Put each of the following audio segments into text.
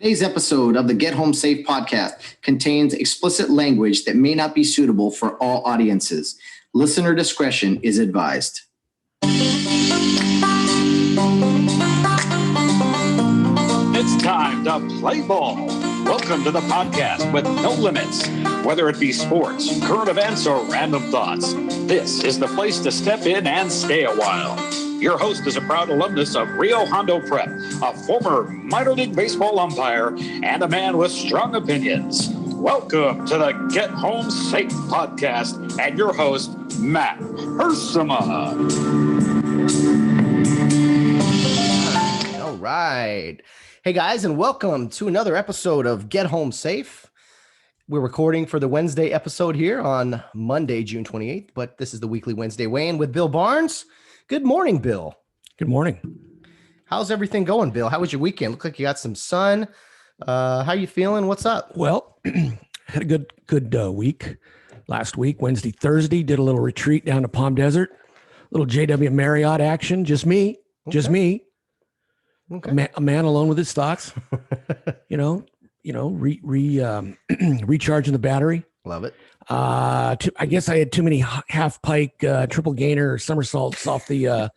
Today's episode of the Get Home Safe podcast contains explicit language that may not be suitable for all audiences. Listener discretion is advised. It's time to play ball. Welcome to the podcast with no limits. Whether it be sports, current events, or random thoughts, this is the place to step in and stay a while. Your host is a proud alumnus of Rio Hondo Prep, a former minor league baseball umpire, and a man with strong opinions. Welcome to the Get Home Safe podcast and your host, Matt Ursuma. All right. Hey guys, and welcome to another episode of Get Home Safe. We're recording for the Wednesday episode here on Monday, June 28th, but this is the weekly Wednesday weigh-in with Bill Barnes. Good morning, Bill. Good morning. How's everything going, Bill? How was your weekend? Look like you got some sun. How you feeling? What's up? Well, had a good week last week. Wednesday, Thursday, did a little retreat down to Palm Desert. Little JW Marriott action. Just me. Okay. A man alone with his thoughts. Recharging the battery. Love it. I guess I had too many half pike, triple gainer somersaults off the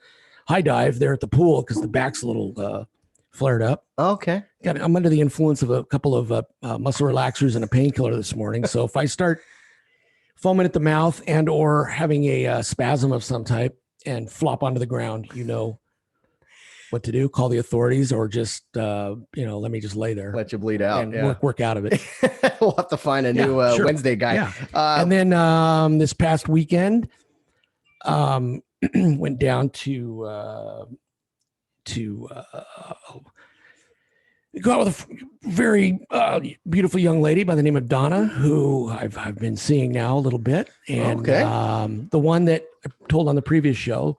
high dive there at the pool because the back's a little flared up. Okay. I'm under the influence of a couple of muscle relaxers and a painkiller this morning. So if I start foaming at the mouth and or having a spasm of some type and flop onto the ground, you know what to do. Call the authorities or just, let me just lay there. Let you bleed out. And work out of it. We'll have to find a new Wednesday guy. Yeah. And then this past weekend, went down to go out with a very beautiful young lady by the name of Donna, who I've been seeing now a little bit. And the one that I told on the previous show,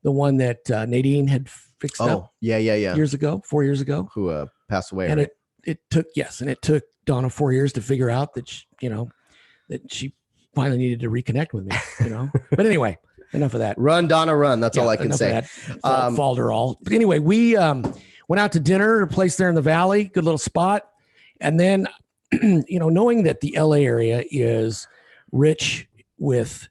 the one that Nadine had fixed up. Yeah. 4 years ago. Who passed away. And right? it took Donna 4 years to figure out that she finally needed to reconnect with me, But anyway, enough of that. Run, Donna, run. That's all I can say. Falderall. But anyway, we went out to dinner at a place there in the valley, good little spot. And then, knowing that the LA area is rich with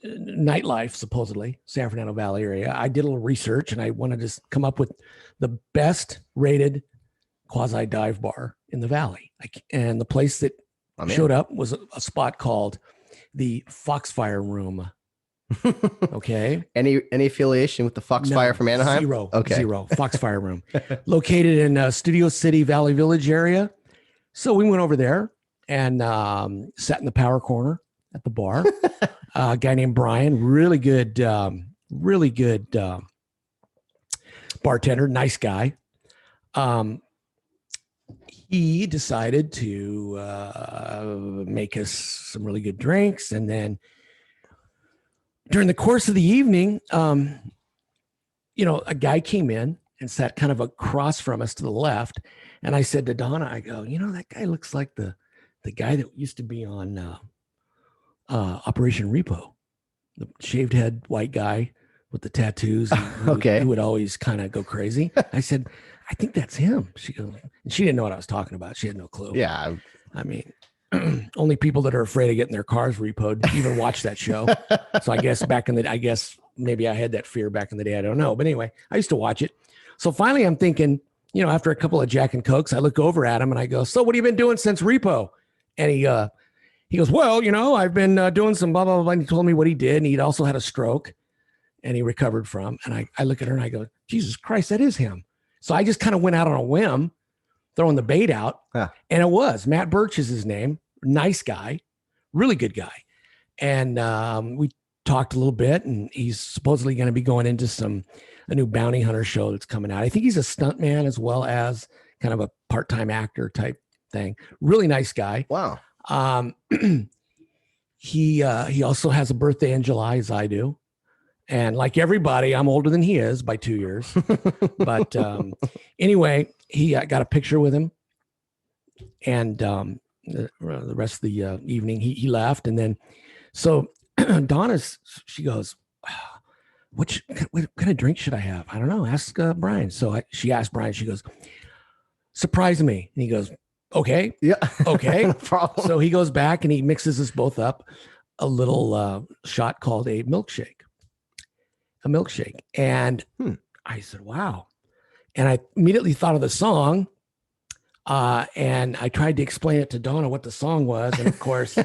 nightlife, supposedly, San Fernando Valley area, I did a little research and I wanted to come up with the best rated quasi dive bar in the valley. And the place that showed up was a spot called the Foxfire Room. Okay. Any affiliation with the Foxfire from Anaheim? Zero. Okay. Zero. Foxfire Room. Located in Studio City, Valley Village area. So we went over there and sat in the power corner at the bar. A guy named Brian, really good bartender, nice guy. He decided to make us some really good drinks. And then during the course of the evening, a guy came in and sat kind of across from us to the left. And I said to Donna, I go, that guy looks like the guy that used to be on Operation Repo, the shaved head white guy with the tattoos. Who would always kind of go crazy. I said, I think that's him. She goes, and she didn't know what I was talking about. She had no clue. Yeah. I mean, only people that are afraid of getting their cars repoed even watch that show. So I guess maybe I had that fear back in the day. I don't know. But anyway, I used to watch it. So finally I'm thinking, after a couple of Jack and Cokes, I look over at him and I go, so what have you been doing since Repo? And he goes, well, I've been doing some blah, blah, blah. And he told me what he did. And he'd also had a stroke and he recovered from. And I look at her and I go, Jesus Christ, that is him. So I just kind of went out on a whim, throwing the bait out. Huh. And it was Matt Birch is his name. Nice guy, really good guy. And we talked a little bit and he's supposedly going to be going into a new bounty hunter show that's coming out. I think he's a stunt man as well as kind of a part-time actor type thing. Really nice guy. Wow. He also has a birthday in July as I do. And like everybody, I'm older than he is by 2 years. But anyway, he got a picture with him. And the rest of the evening, he left. And then, so she goes, what kind of drink should I have? I don't know. Ask Brian. So she asked Brian, she goes, surprise me. And he goes, okay. Yeah. Okay. No problem. So he goes back and he mixes us both up a little shot called a milkshake. And I said, wow. And I immediately thought of the song. And I tried to explain it to Donna what the song was. And of course,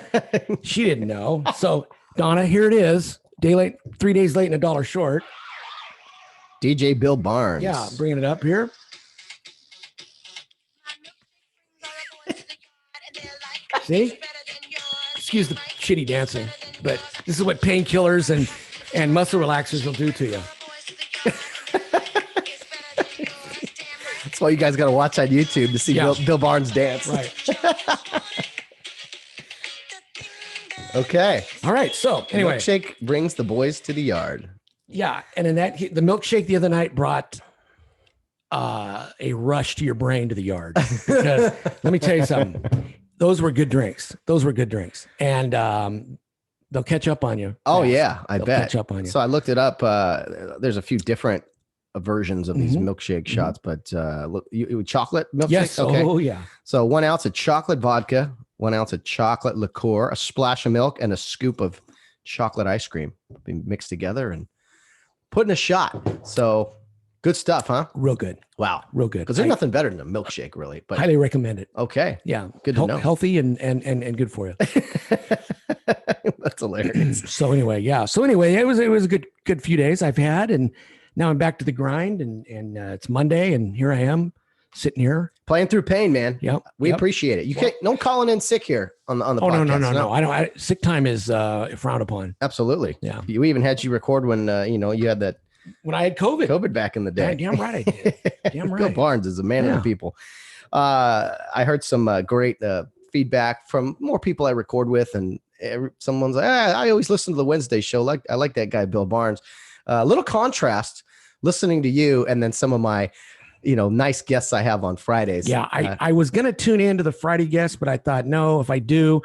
she didn't know. So Donna, here it is. 3 days late and $1 short. DJ Bill Barnes. Yeah, bringing it up here. See? Excuse the shitty dancing, but this is what painkillers and muscle relaxers will do to you. That's why you guys got to watch on YouTube to see Bill Barnes dance. Right. Okay. All right. So anyway, milkshake brings the boys to the yard. Yeah, and in that the milkshake the other night brought a rush to your brain to the yard. Because let me tell you something. Those were good drinks. And they'll catch up on you. Oh yeah, I bet. Catch up on you. So I looked it up. There's a few different versions of these milkshake shots, but look, you chocolate milkshake. Yes. Okay. Oh yeah. So 1 ounce of chocolate vodka, 1 ounce of chocolate liqueur, a splash of milk, and a scoop of chocolate ice cream being mixed together and put in a shot. So good stuff, huh? Real good. Wow. Real good. Because there's nothing better than a milkshake, really. But highly recommend it. Okay. Yeah. Good to know. Healthy and good for you. That's hilarious. So anyway, it was a good few days I've had, and now I'm back to the grind, and it's Monday, and here I am sitting here playing through pain, man. Yep. We appreciate it. You can't no calling in sick here on the podcast. No. I don't. Sick time is frowned upon. Absolutely. Yeah. We even had you record when you had that when I had COVID back in the day. Damn right I did. Damn right. Bill Barnes is a man of the people. I heard some great feedback from more people I record with, and someone's like, I always listen to the Wednesday show. I like that guy, Bill Barnes. A little contrast listening to you and then some of my nice guests I have on Fridays. Yeah, I was going to tune into the Friday guests, but I thought, no, if I do,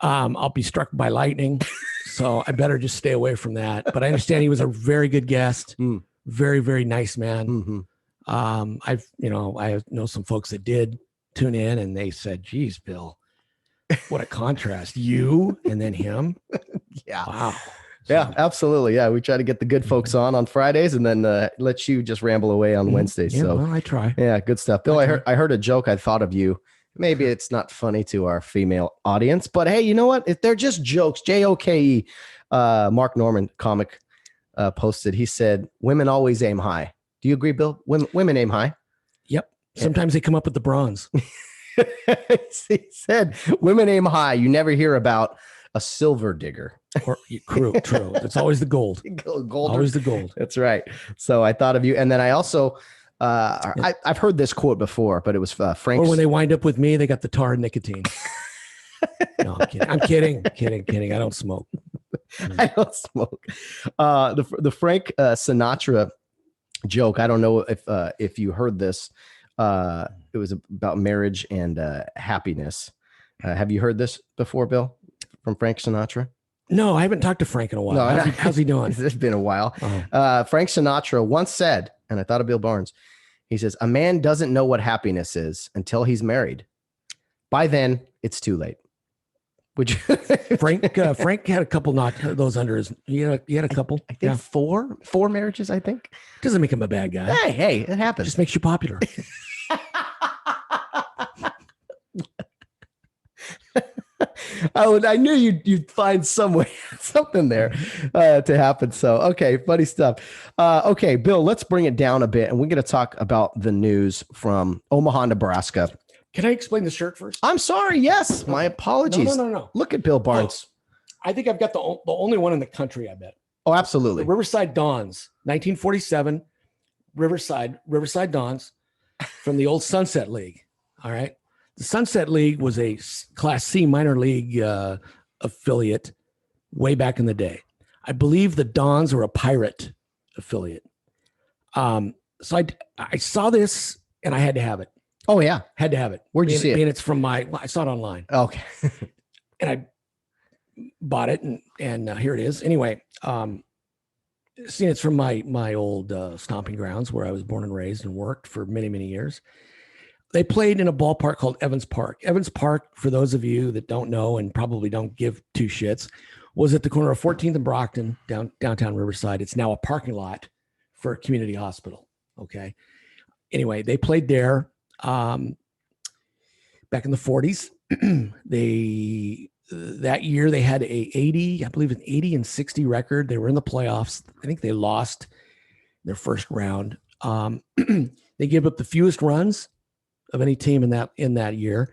I'll be struck by lightning. So I better just stay away from that. But I understand he was a very good guest. Very, very nice man. Mm-hmm. I know some folks that did tune in and they said, geez, Bill, what a contrast. You and then him. Yeah. Wow. Yeah, absolutely. Yeah, we try to get the good folks on Fridays and then let you just ramble away on Wednesdays. Yeah, so well, I try. Yeah, good stuff. Bill, I heard a joke I thought of you. Maybe it's not funny to our female audience, but hey, you know what? If they're just jokes, Joke, Mark Norman comic posted, he said, women always aim high. Do you agree, Bill? Women aim high? Yep. Sometimes they come up with the bronze. He said, women aim high. You never hear about a silver digger. Or true. It's always the gold. Always the gold. That's right. So I thought of you. And then I also, I've heard this quote before, but it was Frank. Or when they wind up with me, they got the tar and nicotine. No, I'm kidding. I don't smoke. I don't smoke. The Frank Sinatra joke. I don't know if you heard this. It was about marriage and happiness. Have you heard this before, Bill, from Frank Sinatra? No, I haven't talked to Frank in a while. No, how's he doing? It's been a while. Uh-huh. Frank Sinatra once said, and I thought of Bill Barnes, he says, a man doesn't know what happiness is until he's married. By then, it's too late. Would you? Frank had a couple those under his. He had a couple. I think four marriages. I think doesn't make him a bad guy. Hey, it happens. Just makes you popular. I knew you'd find something there to happen. So, okay, funny stuff. Okay, Bill, let's bring it down a bit, and we're going to talk about the news from Omaha, Nebraska. Can I explain the shirt first? I'm sorry. Yes, my apologies. No. Look at Bill Barnes. I think I've got the only one in the country, I bet. Oh, absolutely. The Riverside Dons, 1947, Riverside Dons from the old Sunset League. All right. The Sunset League was a Class C minor league affiliate way back in the day. I believe the Dons were a Pirate affiliate. So I saw this and I had to have it. Oh, yeah. Had to have it. Where'd you see it? And it's from I saw it online. Okay. And I bought it and here it is. Anyway, seeing it's from my old stomping grounds where I was born and raised and worked for many, many years. they played in a ballpark called Evans Park. Evans Park, for those of you that don't know and probably don't give two shits, was at the corner of 14th and Brockton, downtown Riverside. It's now a parking lot for a community hospital. Okay. Anyway, they played there back in the 40s. That year they had a 80, I believe an 80-60 record. They were in the playoffs. I think they lost their first round. They gave up the fewest runs of any team in that year.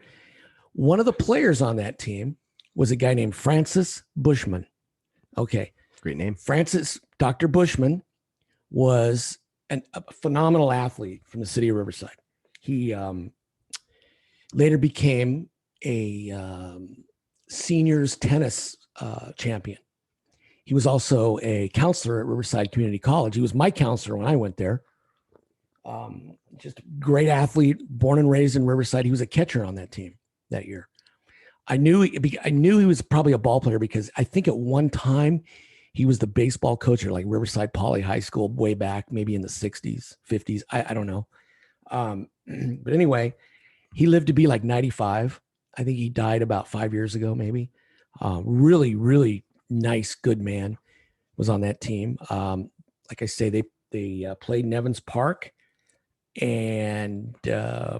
One of the players on that team was a guy named Francis Bushman. Okay. Great name. Dr. Bushman was a phenomenal athlete from the city of Riverside. He later became a seniors tennis champion. He was also a counselor at Riverside Community College. He was my counselor when I went there. Just a great athlete, born and raised in Riverside. He was a catcher on that team that year. I knew he was probably a ball player because I think at one time he was the baseball coach at like Riverside Poly High School way back, maybe in the 60s, 50s. I don't know. But anyway, he lived to be like 95. I think he died about 5 years ago, maybe. Really, really nice, good man was on that team. Like I say, they played in Evans Park. And I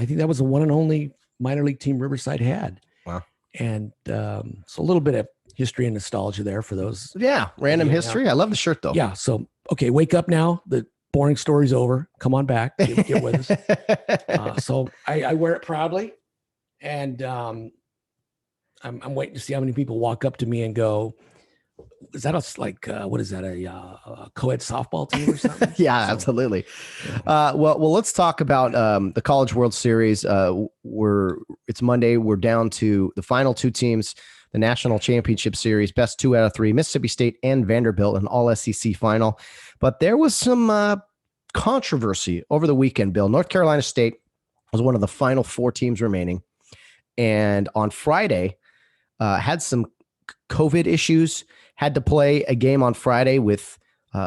think that was the one and only minor league team Riverside had. Wow. And so a little bit of history and nostalgia there for those. Yeah. Random history. I love the shirt though. Yeah. So, okay. Wake up now. The boring story's over. Come on back. Get with us. So I wear it proudly. And I'm waiting to see how many people walk up to me and go, is that what is that? A co-ed softball team or something? Yeah, absolutely. Well, let's talk about the College World Series. It's Monday. We're down to the final two teams, the National Championship Series, best 2 out of 3, Mississippi State and Vanderbilt, an all SEC final. But there was some controversy over the weekend, Bill. North Carolina State was one of the final 4 teams remaining. And on Friday, had some COVID issues, had to play a game on Friday with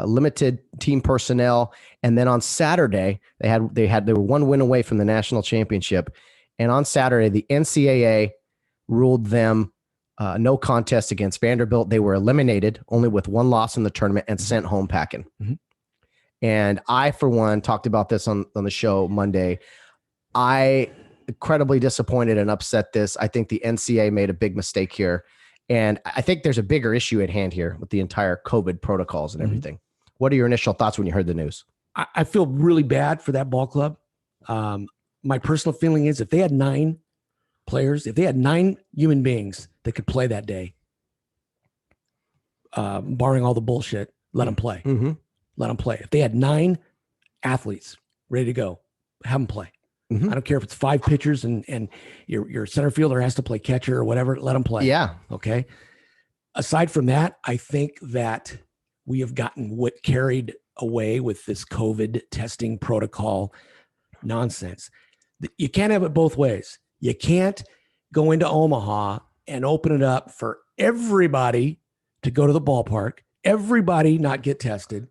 limited team personnel. And then on Saturday, they were one win away from the national championship. And on Saturday, the NCAA ruled them no contest against Vanderbilt. They were eliminated only with one loss in the tournament and sent home packing. Mm-hmm. And I, for one, talked about this on the show Monday. I incredibly disappointed and upset this. I think the NCAA made a big mistake here. And I think there's a bigger issue at hand here with the entire COVID protocols and everything. Mm-hmm. What are your initial thoughts when you heard the news? I feel really bad for that ball club. My personal feeling is if they had 9 players, if they had 9 human beings that could play that day, barring all the bullshit, let them play. Mm-hmm. Let them play. If they had 9 athletes ready to go, have them play. Mm-hmm. I don't care if it's 5 pitchers and your center fielder has to play catcher or whatever, let them play. Yeah. Okay. Aside from that, I think that we have gotten carried away with this COVID testing protocol nonsense. You can't have it both ways. You can't go into Omaha and open it up for everybody to go to the ballpark, everybody not get tested,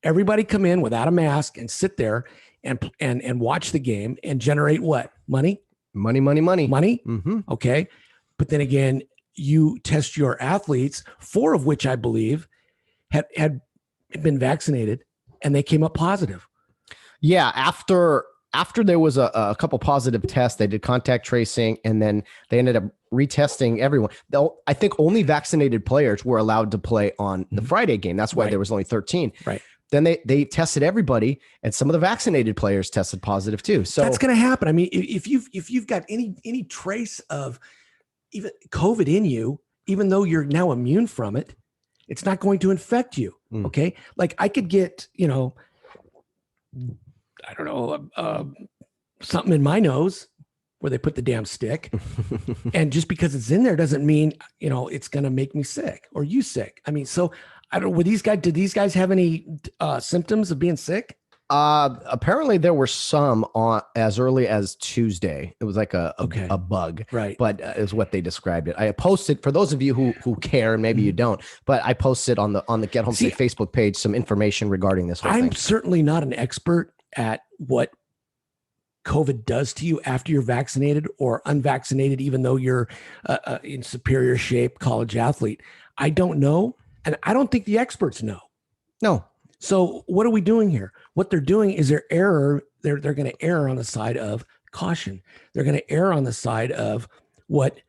everybody come in without a mask and sit there and watch the game and generate what? Money. Mm-hmm. Okay. But then again, you test your athletes, 4 of which I believe had been vaccinated and they came up positive. Yeah. After there was a couple positive tests, they did contact tracing and then they ended up retesting everyone. I think only vaccinated players were allowed to play on the Friday game. That's why there was only 13. Right. Then they tested everybody, and some of the vaccinated players tested positive too. So that's going to happen. I mean, if you've got any trace of even COVID in you, even though you're now immune from it, it's not going to infect you. Okay, like I could get I don't know something in my nose where they put the damn stick, and just because it's in there doesn't mean it's going to make me sick or you sick. I mean, so. I don't. Did these guys have any symptoms of being sick? Apparently there were some on as early as Tuesday. It was like a bug, right? But is what they described it. I posted for those of you who care, and maybe you don't, but I posted on the Get Home Safe Facebook page some information regarding this whole thing. I'm certainly not an expert at what COVID does to you after you're vaccinated or unvaccinated, even though you're in superior shape college athlete. I don't know. And I don't think the experts know. No. So what are we doing here? What they're doing is they're going to err on the side of caution. They're going to err on the side of what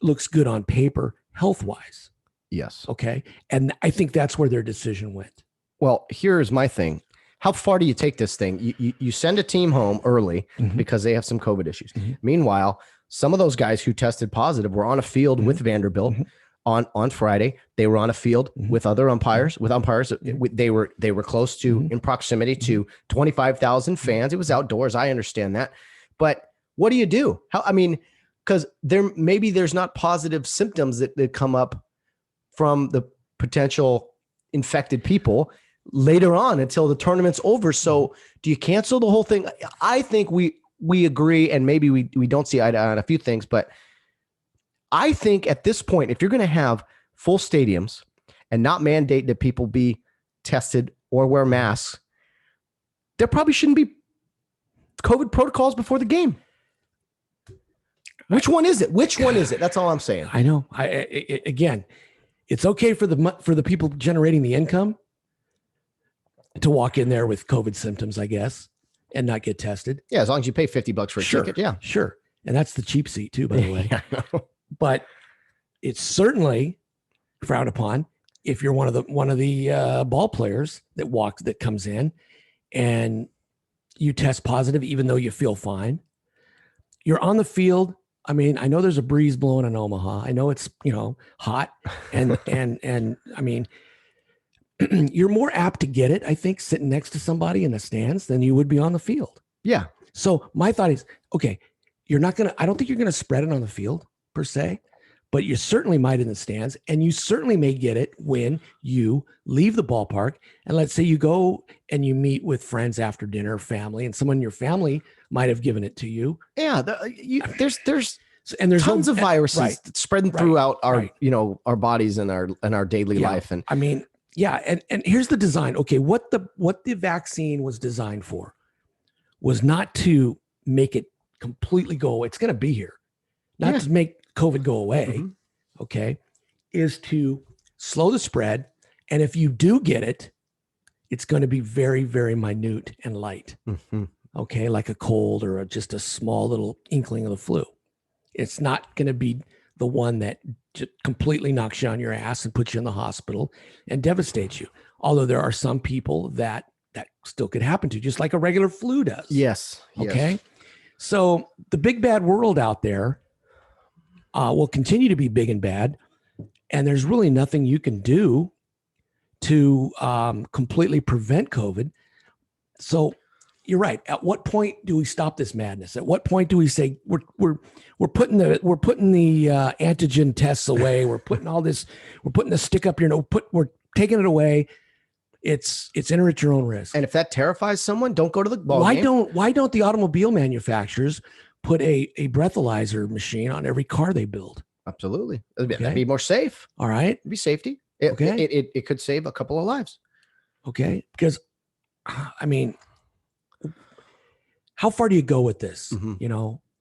looks good on paper health-wise. Yes. Okay. And I think that's where their decision went. Well, here's my thing. How far do you take this thing? You send a team home early because they have some COVID issues. Meanwhile, some of those guys who tested positive were on a field with Vanderbilt on Friday. They were on a field with other umpires. They were close to in proximity to 25,000 fans. It was outdoors. I understand that, but what do you do? Because there's not positive symptoms that come up from the potential infected people later on until the tournament's over. So do you cancel the whole thing? I think we agree, and maybe we don't see eye to eye on a few things, but I think at this point, if you're going to have full stadiums and not mandate that people be tested or wear masks, there probably shouldn't be COVID protocols before the game. Which one is it? That's all I'm saying. I know. Again, it's okay for the people generating the income to walk in there with COVID symptoms, I guess, and not get tested. Yeah, as long as you pay $50 for a ticket. Yeah, sure. And that's the cheap seat too, by the way. But it's certainly frowned upon if you're one of the ball players that comes in and you test positive, even though you feel fine. You're on the field. I mean, I know there's a breeze blowing in Omaha. I know it's, hot and I mean, you're more apt to get it, I think, sitting next to somebody in the stands than you would be on the field. Yeah. So my thought is, okay, I don't think you're going to spread it on the field per se, but you certainly might in the stands, and you certainly may get it when you leave the ballpark. And let's say you go and you meet with friends after dinner, family, and someone in your family might have given it to you. Yeah. There's tons of viruses spreading throughout our bodies and our daily life. And I mean, yeah. And here's the design. Okay. What the vaccine was designed for was not to make it completely go away. It's going to be here, not to make COVID go away. Okay. Is to slow the spread. And if you do get it, it's going to be very, very minute and light. Okay. Like a cold or just a small little inkling of the flu. It's not going to be the one that just completely knocks you on your ass and puts you in the hospital and devastates you. Although there are some people that still could happen to, just like a regular flu does. Yes. Okay. So the big bad world out there will continue to be big and bad. And there's really nothing you can do to completely prevent COVID. So you're right. At what point do we stop this madness? At what point do we say we're putting the antigen tests away? We're putting the stick up your nose. We're taking it away. It's enter at your own risk. And if that terrifies someone, don't go to the ball game. Why don't the automobile manufacturers put a breathalyzer machine on every car they build? Absolutely. It'd be more safe. All right. It'd be safety. Okay. It could save a couple of lives. Okay. Because I mean, how far do you go with this? And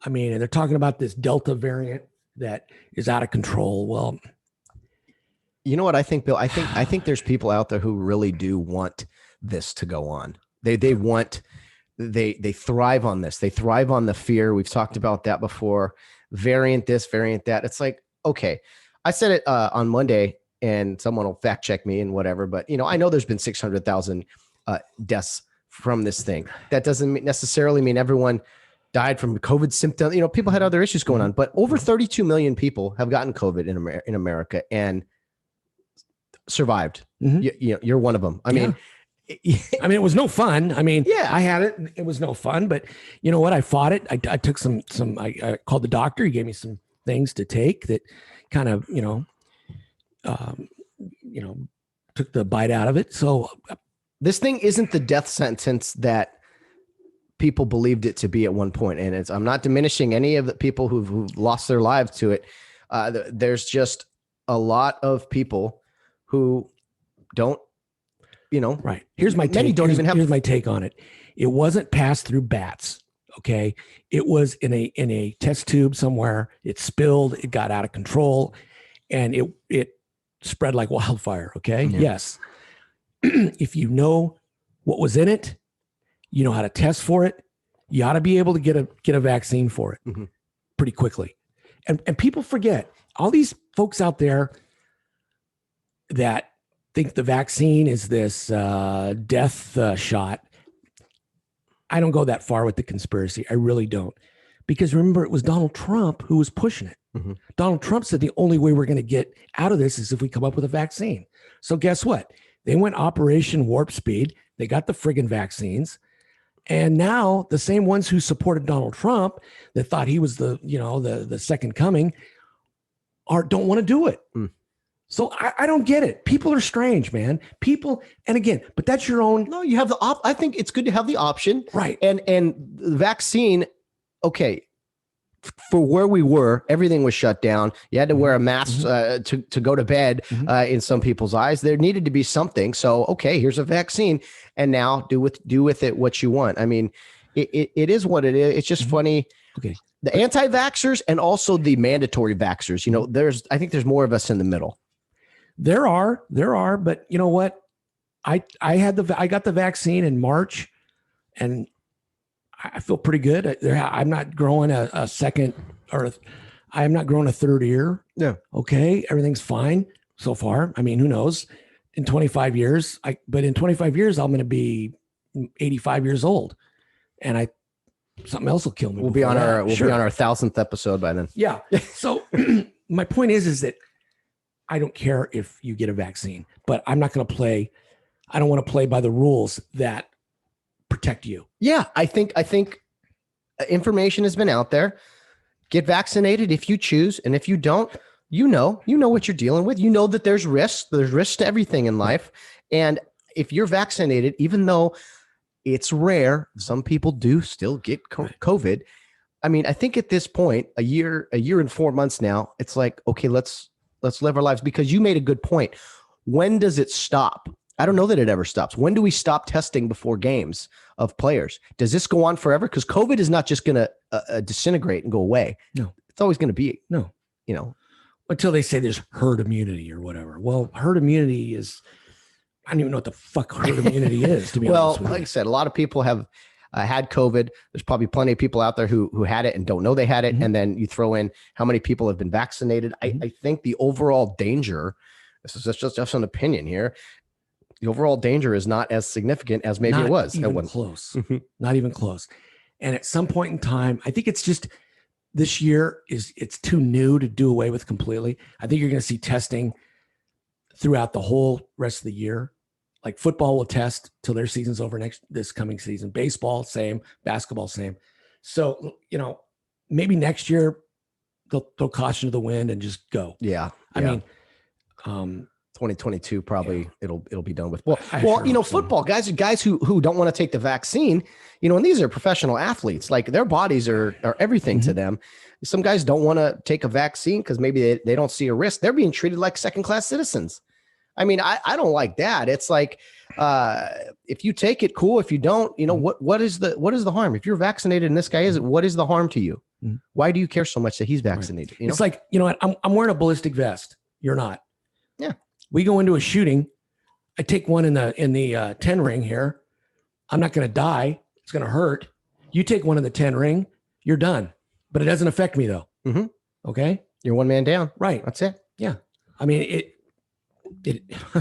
they're talking about this Delta variant that is out of control. Well, you know what I think, Bill? I think there's people out there who really do want this to go on. They thrive on this. They thrive on the fear. We've talked about that before. Variant this, variant that. It's like, okay, I said it on Monday, and someone will fact check me and whatever. But I know there's been 600,000 deaths from this thing. That doesn't necessarily mean everyone died from COVID symptoms. People had other issues going on, but over 32 million people have gotten COVID in America and survived. You're one of them. I mean, it was no fun. I mean, yeah, I had it. It was no fun, but you know what? I fought it. I took some, I called the doctor. He gave me some things to take that kind of, took the bite out of it. So this thing isn't the death sentence that people believed it to be at one point. And I'm not diminishing any of the people who've lost their lives to it. There's just a lot of people who don't, right. Here's my take. Here's my take on it. It wasn't passed through bats. Okay. It was in a test tube somewhere. It spilled, it got out of control, and it spread like wildfire. Okay. Yeah. Yes. If you know what was in it, you know how to test for it, you ought to be able to get a vaccine for it pretty quickly. And people forget, all these folks out there that think the vaccine is this death shot. I don't go that far with the conspiracy. I really don't. Because remember, it was Donald Trump who was pushing it. Donald Trump said the only way we're going to get out of this is if we come up with a vaccine. So guess what? They went Operation Warp Speed. They got the friggin' vaccines. And now the same ones who supported Donald Trump that thought he was the second coming don't want to do it. So I don't get it. People are strange, man. People, and again, but that's your own. No, you have I think it's good to have the option. Right. And the vaccine, okay, for where we were, everything was shut down. You had to wear a mask to go to bed in some people's eyes. There needed to be something. So, okay, here's a vaccine. And now do with it what you want. I mean, it is what it is. It's just funny. Okay. The anti-vaxxers and also the mandatory vaxxers, I think there's more of us in the middle. There are, but you know what? I got the vaccine in March, and I feel pretty good. I'm not growing a second, or I'm not growing a third ear. Yeah. Okay. Everything's fine so far. I mean, who knows? In 25 years, but in 25 years, I'm going to be 85 years old, and something else will kill me. We'll be on our 1,000th episode by then. Yeah. So my point is that I don't care if you get a vaccine, but I'm not going to play. I don't want to play by the rules that protect you. Yeah, I think information has been out there. Get vaccinated if you choose, and if you don't, you know what you're dealing with. You know that there's risks. There's risks to everything in life, and if you're vaccinated, even though it's rare, some people do still get COVID. I mean, I think at this point, a year and 4 months now, it's like, okay, let's live our lives, because you made a good point. When does it stop? I don't know that it ever stops. When do we stop testing before games of players? Does this go on forever? Because COVID is not just going to disintegrate and go away. No, it's always going to be. No, until they say there's herd immunity or whatever. Well, herd immunity is, I don't even know what the fuck herd immunity is, to be honest with you. Like I said, a lot of people have had COVID. There's probably plenty of people out there who had it and don't know they had it. And then you throw in how many people have been vaccinated. I think the overall danger, this is just an opinion here, the overall danger is not as significant as maybe it was. Not even close. Not even close. And at some point in time, I think it's just this year it's too new to do away with completely. I think you're going to see testing throughout the whole rest of the year. Like football will test till their season's over this coming season. Baseball, same. Basketball, same. So, maybe next year they'll throw caution to the wind and just go. Yeah. I mean, 2022 probably it'll be done with. Football guys who don't want to take the vaccine, and these are professional athletes. Like their bodies are everything to them. Some guys don't want to take a vaccine because maybe they don't see a risk. They're being treated like second-class citizens. I mean, I don't like that. It's like, if you take it, cool. If you don't, what is the harm? If you're vaccinated and this guy isn't, what is the harm to you? Why do you care so much that he's vaccinated? Right. It's like, what? I'm wearing a ballistic vest. You're not. Yeah. We go into a shooting. I take one in the 10 ring here. I'm not going to die. It's going to hurt. You take one in the 10 ring. You're done. But it doesn't affect me though. Okay. You're one man down. Right. That's it. Yeah. I mean,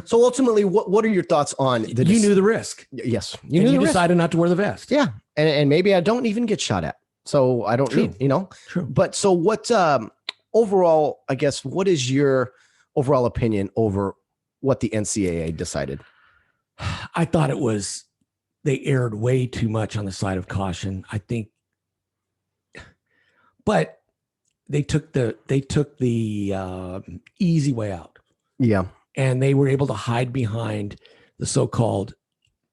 So ultimately, what are your thoughts on you knew the risk? Yes, you decided not to wear the vest. Yeah, and maybe I don't even get shot at, so I don't need. True. But so what? Overall, I guess, what is your overall opinion over what the NCAA decided? I thought they erred way too much on the side of caution. I think, but they took the easy way out. Yeah. And they were able to hide behind the so-called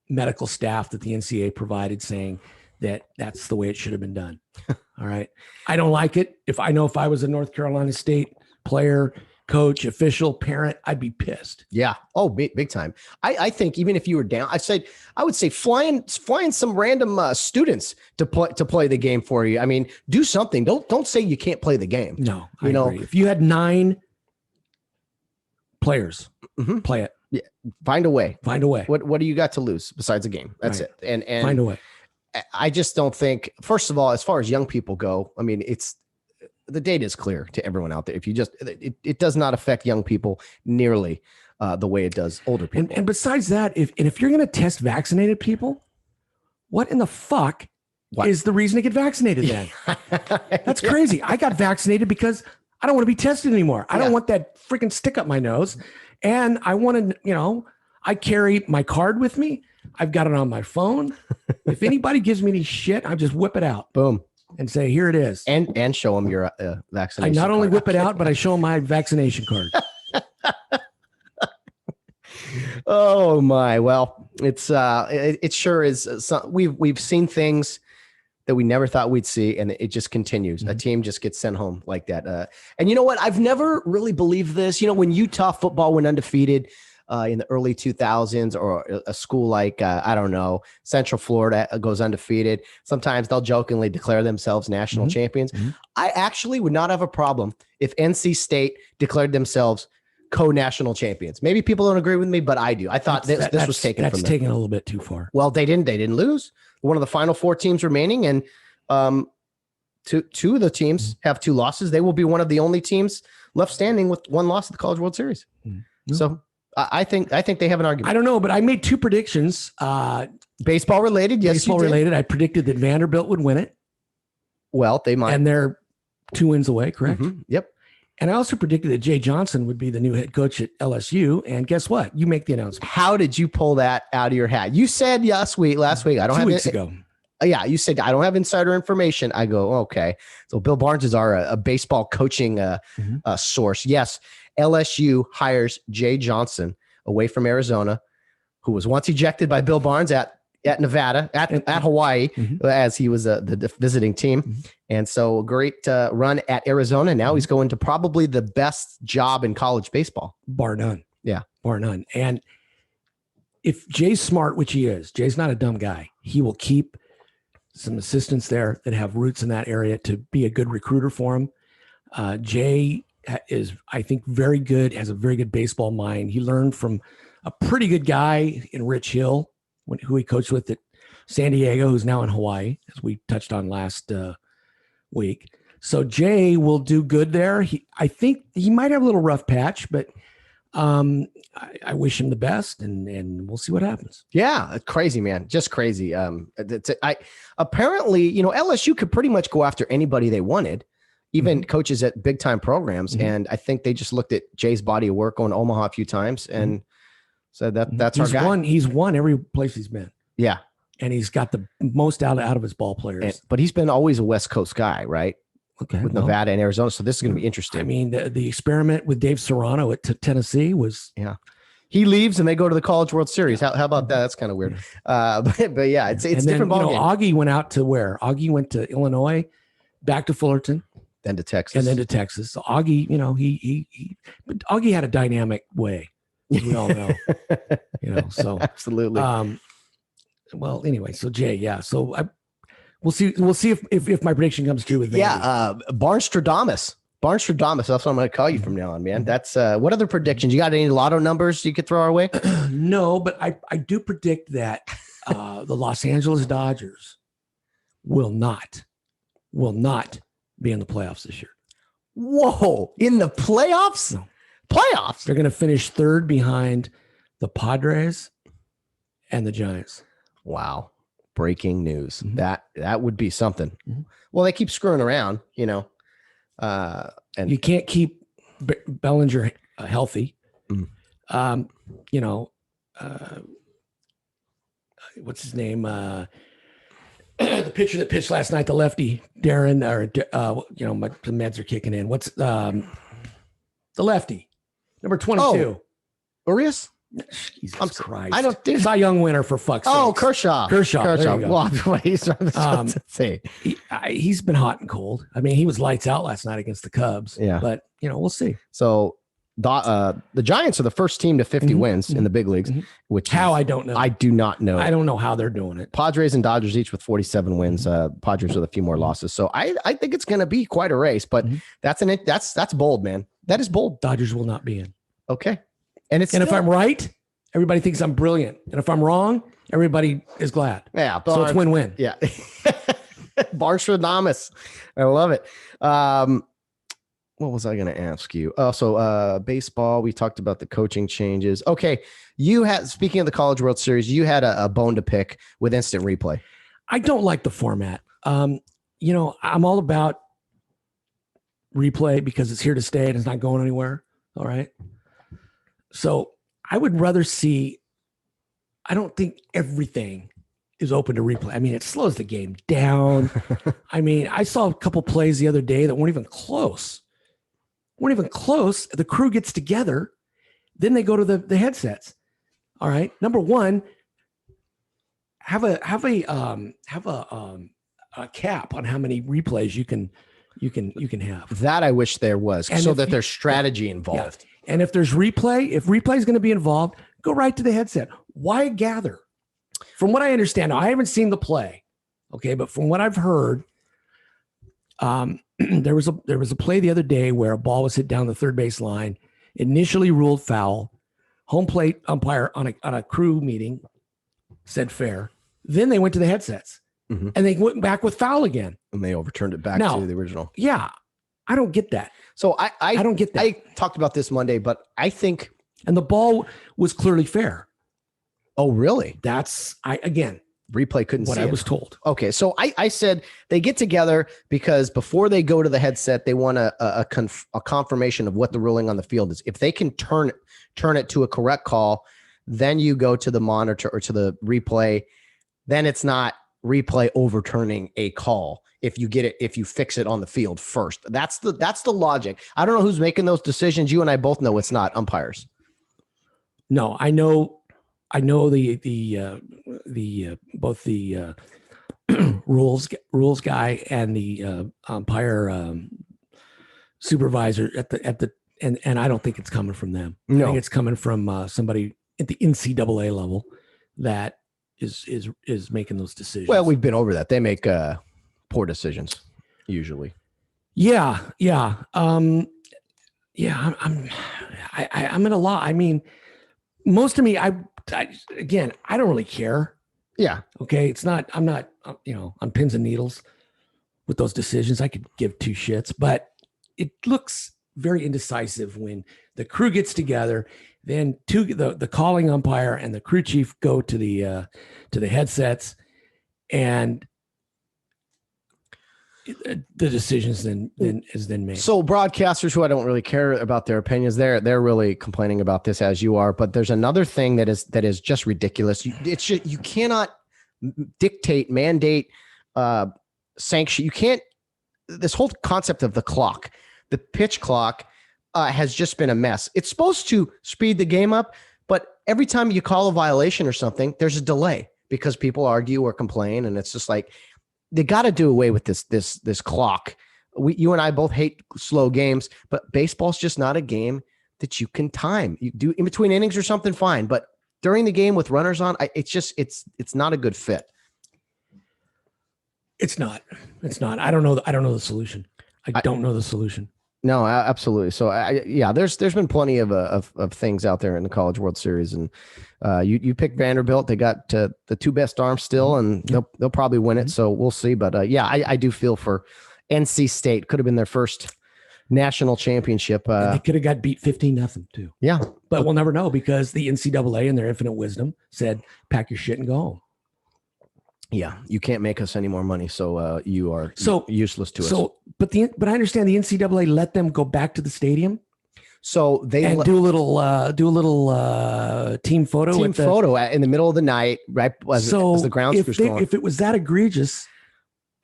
medical staff that the NCAA provided, saying that that's the way it should have been done. All right. I don't like it. If I was a North Carolina State player coach, official, parent, I'd be pissed. Yeah. Oh, big time. I think even if you were down, I would say flying some random students to play the game for you. I mean, do something. Don't say you can't play the game. No, I agree. If you had 9 players, play it. Yeah. Find a way. What do you got to lose besides a game? That's it. And find a way. I just don't think, first of all, as far as young people go, I mean, the data is clear to everyone out there. If you it does not affect young people nearly the way it does older people. And besides that, if you're going to test vaccinated people, what in the fuck is the reason to get vaccinated then? That's crazy. I got vaccinated because I don't want to be tested anymore. I don't want that freaking stick up my nose. And I want to, I carry my card with me. I've got it on my phone. If anybody gives me any shit, I just whip it out. Boom. And say, here it is. And show them your vaccination I not only card. whip it out, but I show them my vaccination card. Oh my. Well, it sure is. We've seen things that we never thought we'd see, and it just continues. A team just gets sent home like that. And you know what? I've never really believed this. When Utah football went undefeated in the early 2000s, or a school like, I don't know, Central Florida goes undefeated. Sometimes they'll jokingly declare themselves national champions. I actually would not have a problem if NC State declared themselves co-national champions. Maybe people don't agree with me, but I do. I thought this was taken from them. That's taken a little bit too far. Well, they didn't lose. One of the final 4 teams remaining, and two of the teams have 2 losses. They will be one of the only teams left standing with 1 loss at the College World Series. So I think they have an argument. I don't know, but I made 2 predictions. Baseball related, yes. Baseball related. I predicted that Vanderbilt would win it. Well, they might. And they're 2 wins away, correct? Yep. And I also predicted that Jay Johnson would be the new head coach at LSU. And guess what? You make the announcement. How did you pull that out of your hat? You said last week, I don't 2 have weeks ago. Yeah, you said I don't have insider information. I go, okay. So Bill Barnes is a baseball coaching source. Yes, LSU hires Jay Johnson away from Arizona, who was once ejected by Bill Barnes at Nevada, at Hawaii, as he was the visiting team. And so a great run at Arizona. Now he's going to probably the best job in college baseball. Bar none. Yeah. Bar none. And if Jay's smart, which he is, Jay's not a dumb guy. He will keep some assistants there that have roots in that area to be a good recruiter for him. Jay is, I think, very good, has a very good baseball mind. He learned from a pretty good guy in Rich Hill, who he coached with at San Diego, who's now in Hawaii, as we touched on last week. So Jay will do good there. I think he might have a little rough patch, but I wish him the best, and we'll see what happens. Yeah, crazy, man, just crazy. Apparently, LSU could pretty much go after anybody they wanted, even coaches at big time programs. And I think they just looked at Jay's body of work going to Omaha a few times and said that's our guy. He's won every place he's been. Yeah, and he's got the most out of his ball players. But he's been always a West Coast guy, right? Okay, with Nevada and Arizona. So this is going to be interesting. I mean, the experiment with Dave Serrano at Tennessee was He leaves and they go to the College World Series. How about that? That's kind of weird. But yeah, it's different ball game. Augie went out to where? Augie went to Illinois, back to Fullerton, then to Texas, and then to Texas. So Augie, but Augie had a dynamic way, as we all know. So absolutely. Well, anyway, so Jay, yeah. So we'll see if my prediction comes true with Vandy. Yeah, Barnestradamus. That's what I'm going to call you from now on, man. That's what other predictions? You got any lotto numbers you could throw our way? No, but I do predict that the Los Angeles Dodgers will not be in the playoffs this year. Whoa, in the playoffs? No. Playoffs? They're going to finish 3rd behind the Padres and the Giants. Wow. Breaking news. That would be something. Well, they keep screwing around, and you can't keep Bellinger healthy. What's his name? The pitcher that pitched last night, the lefty, Darren, the meds are kicking in. What's the lefty? Number 22. Urias? Jesus Christ. I don't think Cy Young winner, for fuck's sake. Oh, Kershaw. There you go. Well, what he's trying to say. He's been hot and cold. I mean, he was lights out last night against the Cubs. Yeah. But, we'll see. So The Giants are the first team to 50 wins in the big leagues, which I don't know. I do not know. I don't know how they're doing it. Padres and Dodgers each with 47 wins. Padres with a few more losses. So I think it's going to be quite a race, but that's bold, man. That is bold. Dodgers will not be in. Okay. And if I'm right, everybody thinks I'm brilliant. And if I'm wrong, everybody is glad. Yeah. So it's win-win. Yeah. Barnestradamus. I love it. What was I going to ask you? Oh, so baseball, we talked about the coaching changes. Okay. Speaking of the College World Series, you had a bone to pick with instant replay. I don't like the format. I'm all about replay because it's here to stay and it's not going anywhere. All right. So I would rather I don't think everything is open to replay. I mean, it slows the game down. I mean, I saw a couple plays the other day that weren't even close. The crew gets together, then they go to the headsets. All right. Number one, have a cap on how many replays you can have. That I wish there was, so that there's strategy involved. Yeah. And if replay is going to be involved, go right to the headset. Why gather? From what I understand, I haven't seen the play. Okay. But from what I've heard, there was a play the other day where a ball was hit down the third base line, initially ruled foul. Home plate umpire on a crew meeting said fair. Then they went to the headsets and they went back with foul again. And they overturned it back to the original. Yeah. I don't get that. So I don't get that. I talked about this Monday, but I think. And the ball was clearly fair. Oh, really? Replay couldn't see what I was told. Okay. So I said they get together because before they go to the headset, they want a confirmation of what the ruling on the field is. If they can turn it to a correct call, then you go to the monitor or to the replay. Then it's not replay overturning a call. If you fix it on the field first, that's the logic. I don't know who's making those decisions. You and I both know it's not umpires. No, I know the both the rules guy and the umpire supervisor and I don't think it's coming from them. No. I think it's coming from somebody at the NCAA level that is making those decisions. Well, we've been over that. They make poor decisions usually. Yeah. I'm in a lot. I mean, most of me, I don't really care. Yeah. Okay. I'm not on pins and needles with those decisions. I could give two shits, but it looks very indecisive when the crew gets together, then the calling umpire and the crew chief go to the headsets, and the decisions then is made. So broadcasters who I don't really care about their opinions, they're really complaining about this as you are. But there's another thing that is just ridiculous. You cannot mandate, sanction. You can't. This whole concept of the clock, the pitch clock, has just been a mess. It's supposed to speed the game up, but every time you call a violation or something, there's a delay because people argue or complain, and it's just like, they got to do away with this clock. You and I both hate slow games, but baseball's just not a game that you can time. You do in between innings or something, fine, but during the game with runners on, it's not a good fit. It's not. I don't know the solution. I don't know the solution. No, absolutely. So there's been plenty of things out there in the College World Series, and you picked Vanderbilt. They got the two best arms still, and they'll probably win it. So we'll see. But I do feel for NC State. Could have been their first national championship. They could have got beat 15-0 too. Yeah, but we'll never know because the NCAA, in their infinite wisdom, said, "Pack your shit and go home." Yeah, you can't make us any more money, so you are useless to us. But I understand the NCAA let them go back to the stadium. So they do a little team photo. In the middle of the night, right as the grounds were going. If it was that egregious,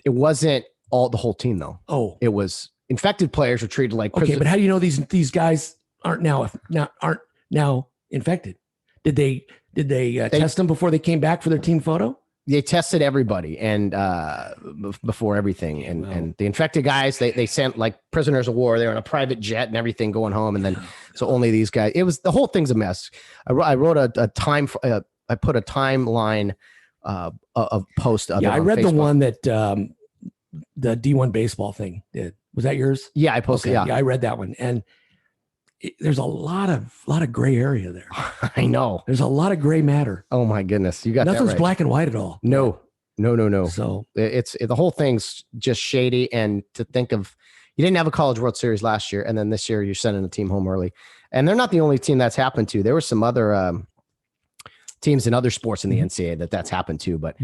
it wasn't the whole team though. Oh, it was infected players were treated like prisoners. Okay, but how do you know these guys aren't now infected? Did they test them before they came back for their team photo? they tested everybody and before everything, and the infected guys they sent like prisoners of war. They're on a private jet and everything going home, and then so only these guys. It was the whole thing's a mess. I wrote a time. I put a timeline of post. Of I read Facebook. the one that the D1 baseball thing did. Was that yours? Yeah, I posted. Okay. Yeah, I read that one, and there's a lot of gray area there. I know. There's a lot of gray matter. Oh my goodness, you got nothing's that right. black and white at all. No. So it's the whole thing's just shady. And to think of, you didn't have a College World Series last year, and then this year you're sending a team home early, and they're not the only team that's happened to. There were some other teams in other sports in the NCAA that's happened to, but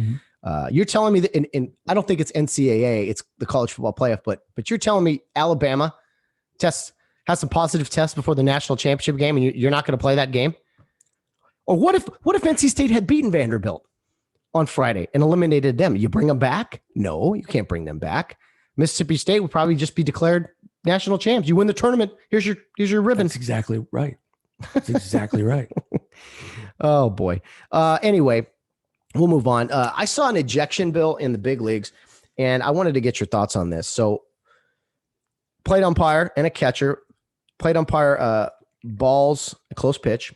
you're telling me that in I don't think it's NCAA, it's the college football playoff, but you're telling me Alabama has some positive tests before the national championship game, and you're not going to play that game? Or what if NC State had beaten Vanderbilt on Friday and eliminated them? You bring them back? No, you can't bring them back. Mississippi State would probably just be declared national champs. You win the tournament. Here's your ribbon. That's exactly right. That's exactly right. Oh boy. Anyway, we'll move on. I saw an ejection bill in the big leagues, and I wanted to get your thoughts on this. So, plate umpire and a catcher. Plate umpire balls a close pitch.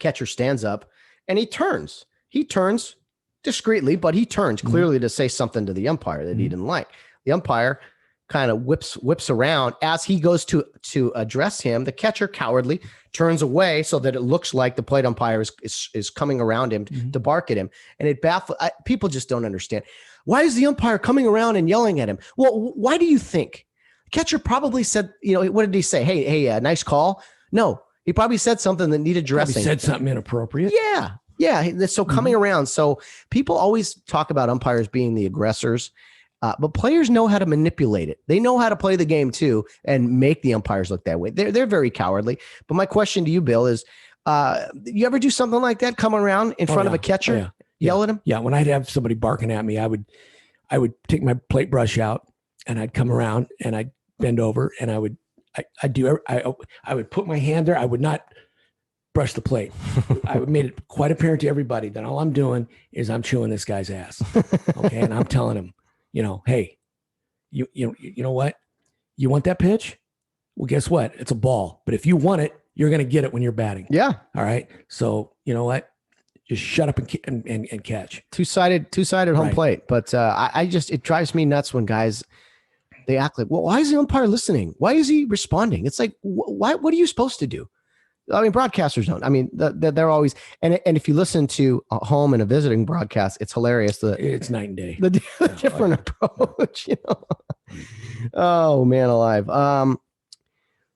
Catcher stands up, and he turns. He turns discreetly, but he turns clearly to say something to the umpire that he didn't like. The umpire kind of whips around as he goes to address him. The catcher cowardly turns away so that it looks like the plate umpire is coming around him to bark at him. And it baffles people. Just don't understand. Why is the umpire coming around and yelling at him? Well, why do you think? The catcher probably said, what did he say? Hey, nice call. No, he probably said something that needed addressing. Probably said something inappropriate. Yeah. So coming around. So people always talk about umpires being the aggressors. But players know how to manipulate it. They know how to play the game too and make the umpires look that way. They're very cowardly. But my question to you, Bill, is you ever do something like that? Come around in front of a catcher, yell at him? Yeah. When I'd have somebody barking at me, I would take my plate brush out and I'd come around and I'd bend over and I would put my hand there. I would not brush the plate. I made it quite apparent to everybody that all I'm doing is I'm chewing this guy's ass. Okay. And I'm telling him, hey, you know what? You want that pitch? Well, guess what? It's a ball. But if you want it, you're going to get it when you're batting. Yeah. All right. So you know what? Just shut up and catch. Two-sided home plate. But it drives me nuts when guys, they act like, well, why is the umpire listening? Why is he responding? It's like, what are you supposed to do? I mean, broadcasters don't. I mean, they're always, and if you listen to a home and a visiting broadcast, it's hilarious. It's night and day. The different approach, Oh man, alive.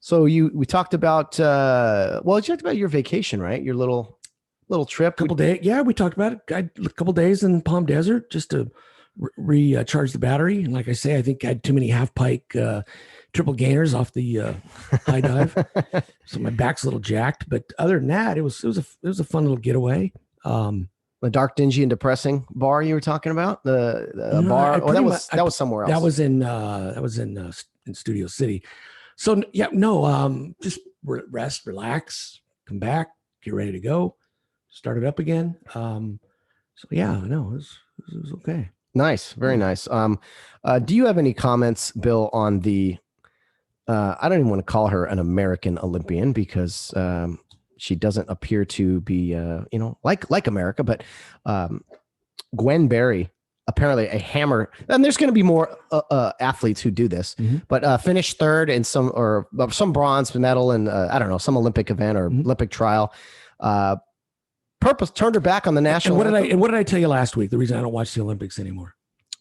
So we talked about, you talked about your vacation, right? Your little trip. Couple days. Yeah, we talked about it. I had a couple days in Palm Desert just to recharge the battery. And like I say, I think I had too many half pike triple gainers off the high dive, so my back's a little jacked. But other than that, it was a fun little getaway. The dark, dingy, and depressing bar you were talking about, the bar. That was somewhere else. That was in Studio City. So yeah, no, just rest, relax, come back, get ready to go, start it up again. So yeah, no, it was okay. Nice, very nice. Do you have any comments, Bill, on the? I don't even want to call her an American Olympian because she doesn't appear to be, like America. But Gwen Berry, apparently a hammer, and there's going to be more athletes who do this. But finished third in some bronze medal in I don't know, some Olympic event or Olympic trial. Purpose turned her back on the national. And what did I tell you last week? The reason I don't watch the Olympics anymore.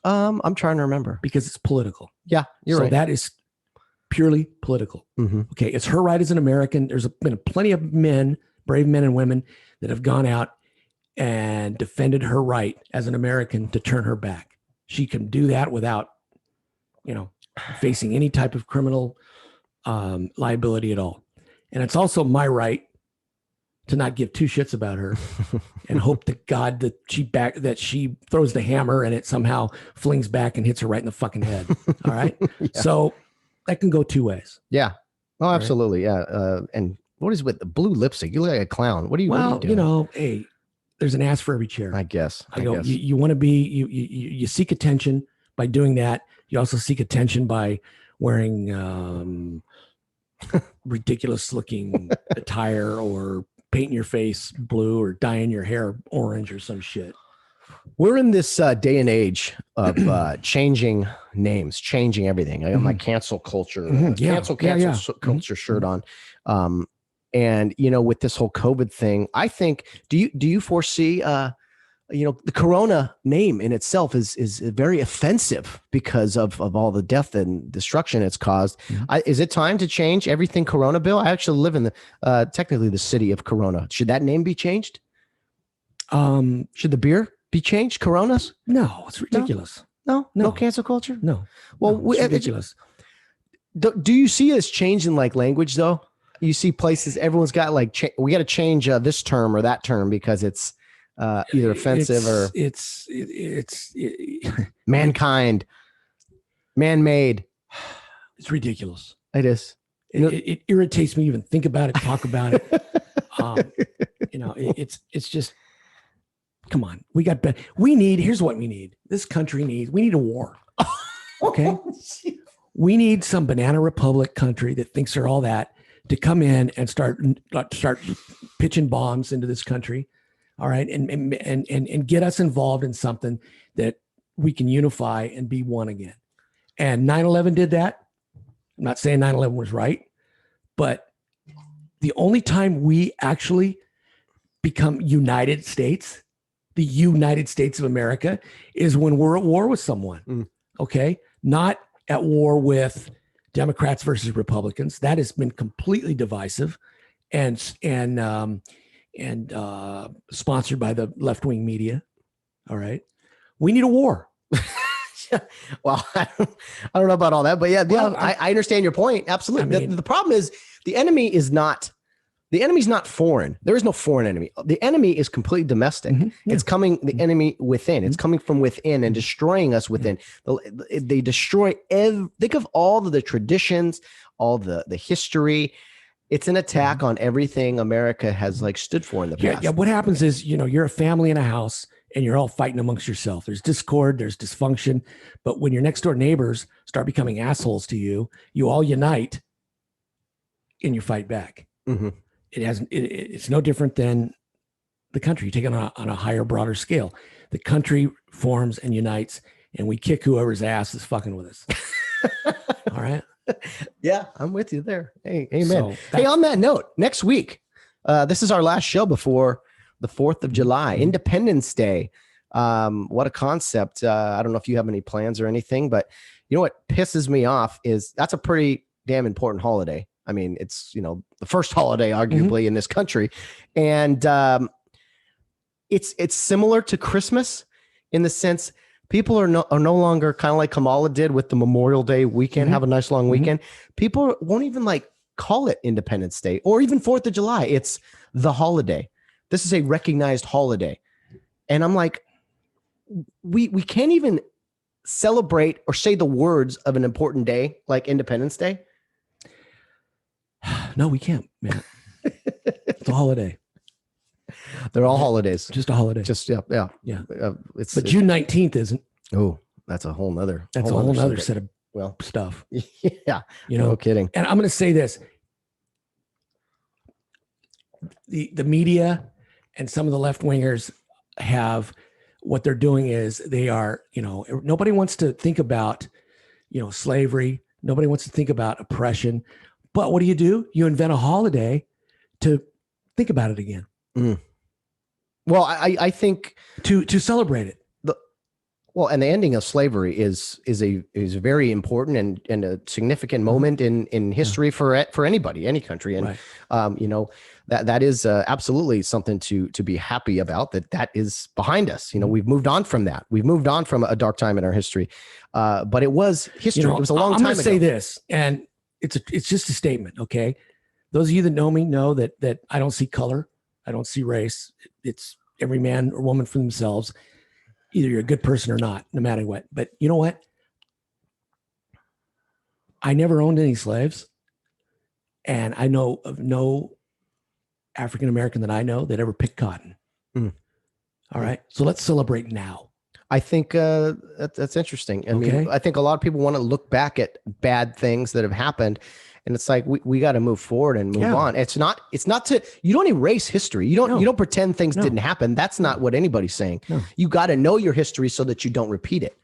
I'm trying to remember. Because it's political. Yeah, you're right. That is purely political. Okay, it's her right as an American. There's been plenty of brave men and women that have gone out and defended her right as an American to turn her back. She can do that without, facing any type of criminal liability at all. And it's also my right to not give two shits about her and hope to God that she throws the hammer and it somehow flings back and hits her right in the fucking head. All right. Yeah. So that can go two ways. Yeah. Oh, absolutely. Right? Yeah. And what is with the blue lipstick? You look like a clown. What are you doing? Hey, there's an ass for every chair. I guess. I go, you want to be, you seek attention by doing that. You also seek attention by wearing ridiculous looking attire or painting your face blue or dyeing your hair orange or some shit. We're in this day and age of changing names, changing everything. I got my cancel culture, cancel culture shirt on. And, you know, with this whole COVID thing, I think, do you foresee, you know, the Corona name in itself is very offensive because of all the death and destruction it's caused. Is it time to change everything Corona, Bill? I actually live in the technically the city of Corona. Should that name be changed? Should the beer be changed? Coronas? No, it's ridiculous. No cancel culture? No. Well, it's ridiculous. Do you see us changing like language though? You see places, everyone's got like, we got to change this term or that term because it's either offensive or it's mankind, man-made. It's ridiculous. It is. It irritates me to even think about it, talk about it. You know, it's just, come on. Here's what we need. This country needs, we need a war. Okay. We need some banana republic country that thinks they're all that to come in and start pitching bombs into this country. All right. And get us involved in something that we can unify and be one again. And 9/11 did that. I'm not saying 9/11 was right, but the only time we actually become United States, the United States of America, is when we're at war with someone. Okay. Not at war with Democrats versus Republicans. That has been completely divisive and sponsored by the left-wing media. All right. We need a war. Well, I don't know about all that, but I understand your point. Absolutely. I mean, the problem is the enemy's not foreign. There is no foreign enemy. The enemy is completely domestic. It's coming, the enemy within. It's coming from within and destroying us within. They destroy think of all of the traditions, all the history. It's an attack on everything America has like stood for in the past. Yeah. What happens is, you know, you're a family in a house and you're all fighting amongst yourself. There's discord, there's dysfunction. But when your next door neighbors start becoming assholes to you, you all unite and you fight back. It's no different than the country. You take it on a higher, broader scale. The country forms and unites, and we kick whoever's ass is fucking with us. All right. Yeah, I'm with you there. Hey, amen. Hey, on that note, next week, this is our last show before the 4th of July, Independence Day. What a concept. I don't know if you have any plans or anything, but you know what pisses me off is that's a pretty damn important holiday. I mean, it's, you know, the first holiday arguably in this country. And it's similar to Christmas in the sense people are no longer kind of like Kamala did with the Memorial Day weekend, have a nice long weekend. People won't even like call it Independence Day or even 4th of July. It's the holiday. This is a recognized holiday. And I'm like, we can't even celebrate or say the words of an important day like Independence Day. No, we can't, man. It's a holiday. They're all holidays. Just a holiday. Just yeah. But June 19th isn't. Oh, that's a whole nother. That's a whole nother set of stuff. Yeah, you know, no kidding. And I'm going to say this: the media and some of the left wingers have what they're doing is they are, you know, nobody wants to think about, you know, slavery. Nobody wants to think about oppression. But what do? You invent a holiday to think about it again. Well, I think to celebrate it. And the ending of slavery is a very important and a significant moment in history for anybody, any country. And, you know, that is absolutely something to be happy about, that is behind us. You know, we've moved on from that. We've moved on from a dark time in our history. But it was history. You know, it was a long time ago. I'm going to say this, and it's just a statement. Okay. Those of you that know me know that I don't see color. I don't see race. It's every man or woman for themselves. Either you're a good person or not, no matter what. But you know what? I never owned any slaves. And I know of no African-American that I know that ever picked cotton. All right. So let's celebrate now. I think that's interesting. I mean, I think a lot of people want to look back at bad things that have happened, and it's like we got to move forward and move on. It's not to, you don't erase history. You don't pretend things didn't happen. That's not what anybody's saying. No. You got to know your history so that you don't repeat it.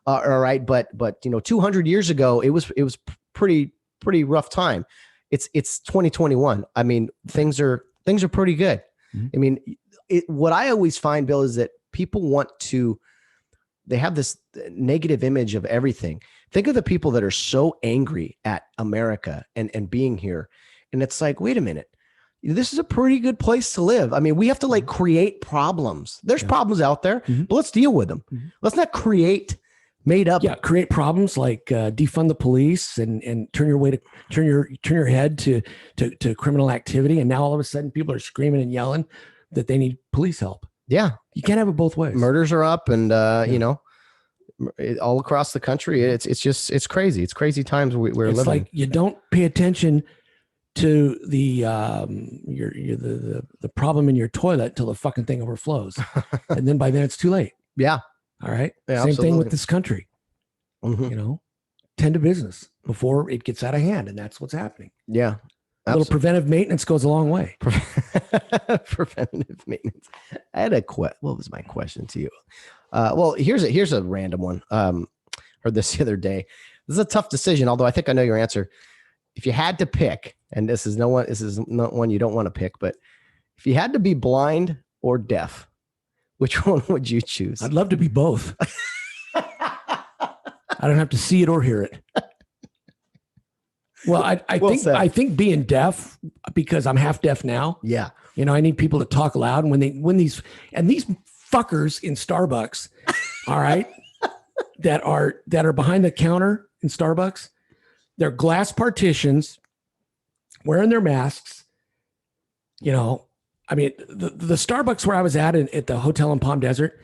All right, but 200 years ago, it was pretty rough time. It's 2021. I mean, things are pretty good. I mean, what I always find, Bill, is that people they have this negative image of everything. Think of the people that are so angry at America and being here. And it's like, wait a minute, this is a pretty good place to live. I mean, we have to like create problems. There's problems out there, but let's deal with them. Let's not create made up. Yeah. Create problems like defund the police and turn your head to criminal activity. And now all of a sudden people are screaming and yelling that they need police help. Yeah. You can't have it both ways. Murders are up and, all across the country. It's crazy. It's crazy times we're living. It's like you don't pay attention to the problem in your toilet till the fucking thing overflows. And then by then it's too late. Yeah. All right. Yeah, Same absolutely. thing with this country. Tend to business before it gets out of hand. And that's what's happening. Yeah. A little preventive maintenance goes a long way. Preventative maintenance. I had what was my question to you? Well, here's a random one. Heard this the other day. This is a tough decision, although I think I know your answer. If you had to pick, and this is not one you don't want to pick, but if you had to be blind or deaf, which one would you choose? I'd love to be both. I don't have to see it or hear it. Well, I think being deaf, because I'm half deaf now. Yeah. I need people to talk loud. And when these fuckers in Starbucks, all right, that are behind the counter in Starbucks, they're glass partitions, wearing their masks. I mean, the Starbucks where I was at the hotel in Palm Desert,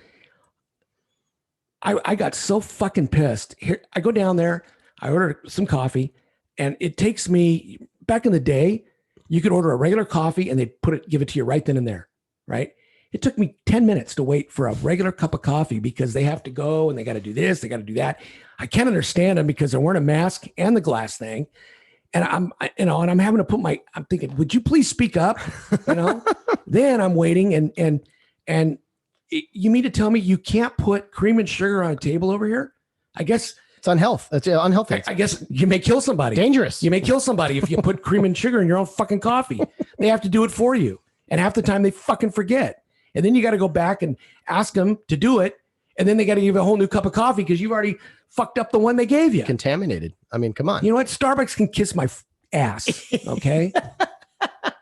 I got so fucking pissed. Here, I go down there, I order some coffee. And it takes me, back in the day, you could order a regular coffee and they'd give it to you right then and there, right? It took me 10 minutes to wait for a regular cup of coffee because they have to go and they got to do this, they got to do that. I can't understand them because they're wearing a mask and the glass thing. And I'm having to I'm thinking, would you please speak up? Then I'm waiting and you mean to tell me you can't put cream and sugar on a table over here? I guess it's unhealthy. It's unhealthy. I guess you may kill somebody. Dangerous. You may kill somebody if you put cream and sugar in your own fucking coffee. They have to do it for you. And half the time they fucking forget. And then you got to go back and ask them to do it. And then they got to give you a whole new cup of coffee because you've already fucked up the one they gave you. Contaminated. I mean, come on. You know what? Starbucks can kiss my ass. Okay. I'm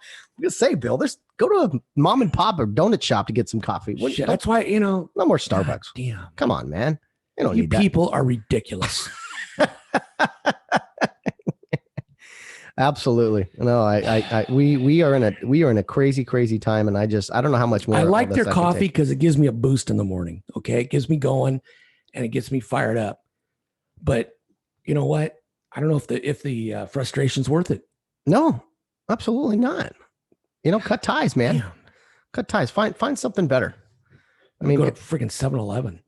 gonna say, Bill, go to a mom and pop or donut shop to get some coffee. Shit, that's why, no more Starbucks. Damn. Come on, man. You people are ridiculous. Absolutely. No, we are in a crazy time. And I don't know how much more. I like their coffee because it gives me a boost in the morning. Okay. It gives me going and it gets me fired up. But you know what? I don't know if the frustration's worth it. No, absolutely not. Cut ties, man. Damn. Cut ties. Find something better. I mean, go to freaking 7-Eleven.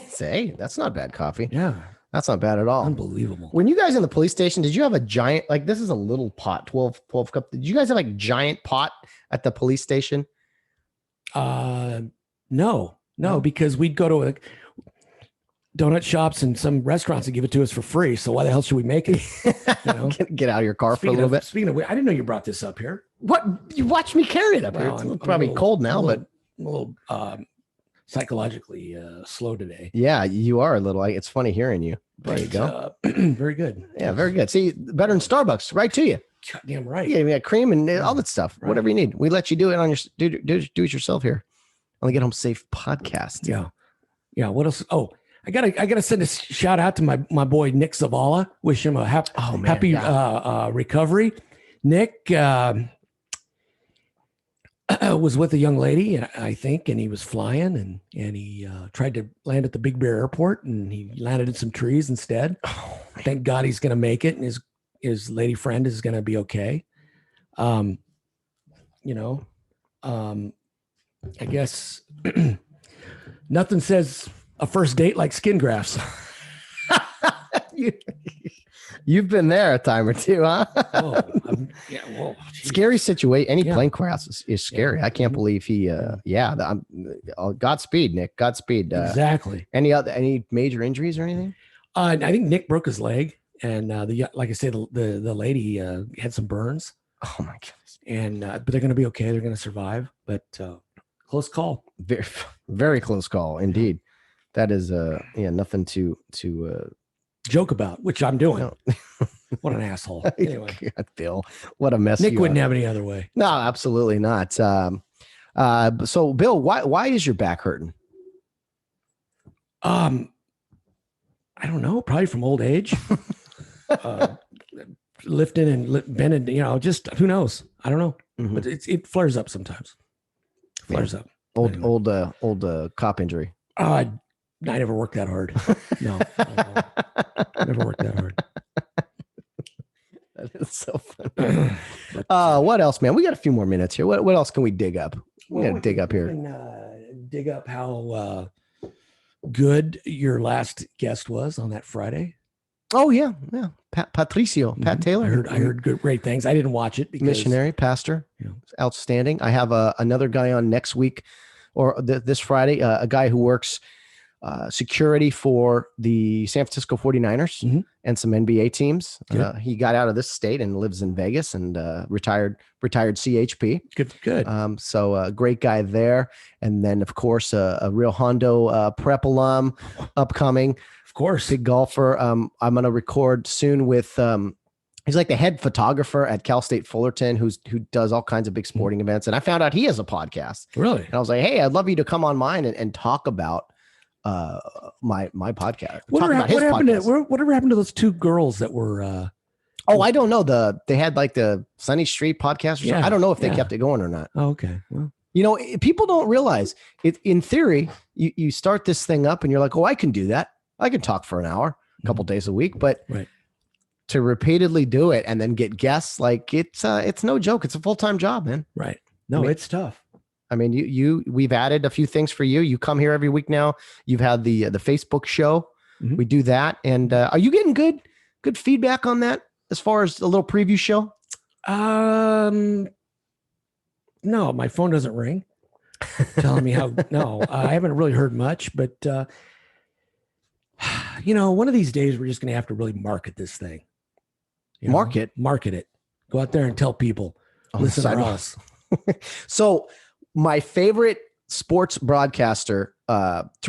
Say, that's not bad coffee. Yeah. That's not bad at all. Unbelievable. When you guys in the police station, did you have a giant, like this is a little pot, 12 cup. Did you guys have like giant pot at the police station? No, because we'd go to donut shops and some restaurants that give it to us for free. So why the hell should we make it? Get out of your car for a little bit. Speaking of, I didn't know you brought this up here. What? You watched me carry it up here. It's probably cold now, but I'm a little psychologically slow today. Yeah, you are a little. It's funny hearing you. There you go. Very good. Yeah, very good. See, better than Starbucks, right to you. Goddamn right. Yeah, we got cream and all that stuff. Right. Whatever you need, we let you do it on your do it yourself here on the Get Home Safe podcast. Yeah. What else? Oh, I gotta send a shout out to my boy Nick Zavala. Wish him a happy recovery. Nick was with a young lady, I think, and he was flying and he tried to land at the Big Bear Airport and he landed in some trees instead. Thank God he's going to make it and his lady friend is going to be okay. I guess Nothing says a first date like skin grafts. You've been there a time or two, huh? Yeah. Whoa. Scary situation. Any Yeah. plane crash is scary. I can't believe he. Godspeed, Nick. Godspeed. Exactly. Any major injuries or anything? I think Nick broke his leg, and like I said, the lady had some burns. Oh my goodness. And but they're going to be okay. They're going to survive. But close call. Very, very close call indeed. That is nothing to joke about, which I'm doing. No. What an asshole. Anyway, God, Bill, what a mess. Nick wouldn't have any other way. No, absolutely not. So Bill, why is your back hurting? I don't know. Probably from old age. Lifting and bending, just who knows? I don't know. Mm-hmm. But it flares up sometimes. Flares up. Old cop injury. I never worked that hard. No, never worked that hard. That is so funny. What else, man? We got a few more minutes here. What else can we dig up? We got to dig up here. Dig up how good your last guest was on that Friday. Oh yeah. Patricio, Pat Taylor. I heard great things. I didn't watch it because missionary pastor, outstanding. I have another guy on next week or this Friday, a guy who works security for the San Francisco 49ers and some NBA teams. He got out of this state and lives in Vegas and retired CHP. Good. So a great guy there. And then of course, a real Hondo prep alum upcoming. Of course. Big golfer. I'm going to record soon with, he's like the head photographer at Cal State Fullerton, who does all kinds of big sporting events. And I found out he has a podcast. Really? And I was like, hey, I'd love you to come on mine and talk about my podcast. Whatever happened to those two girls that were I don't know. They had like the Sunny Street podcast or something. I don't know if they kept it going or not. Oh, okay. Well, people don't realize it. In theory, you start this thing up and you're like, oh, I can do that. I can talk for an hour, a couple days a week, but to repeatedly do it and then get guests, like it's no joke. It's a full-time job, man. Right. No, it's tough. I mean, we've added a few things for you. You come here every week now. You've had the Facebook show. We do that. And are you getting good feedback on that as far as a little preview show? No, my phone doesn't ring telling me how, I haven't really heard much, but one of these days we're just going to have to really market this thing. Market it. Go out there and tell people, listen to us. So my favorite sports broadcaster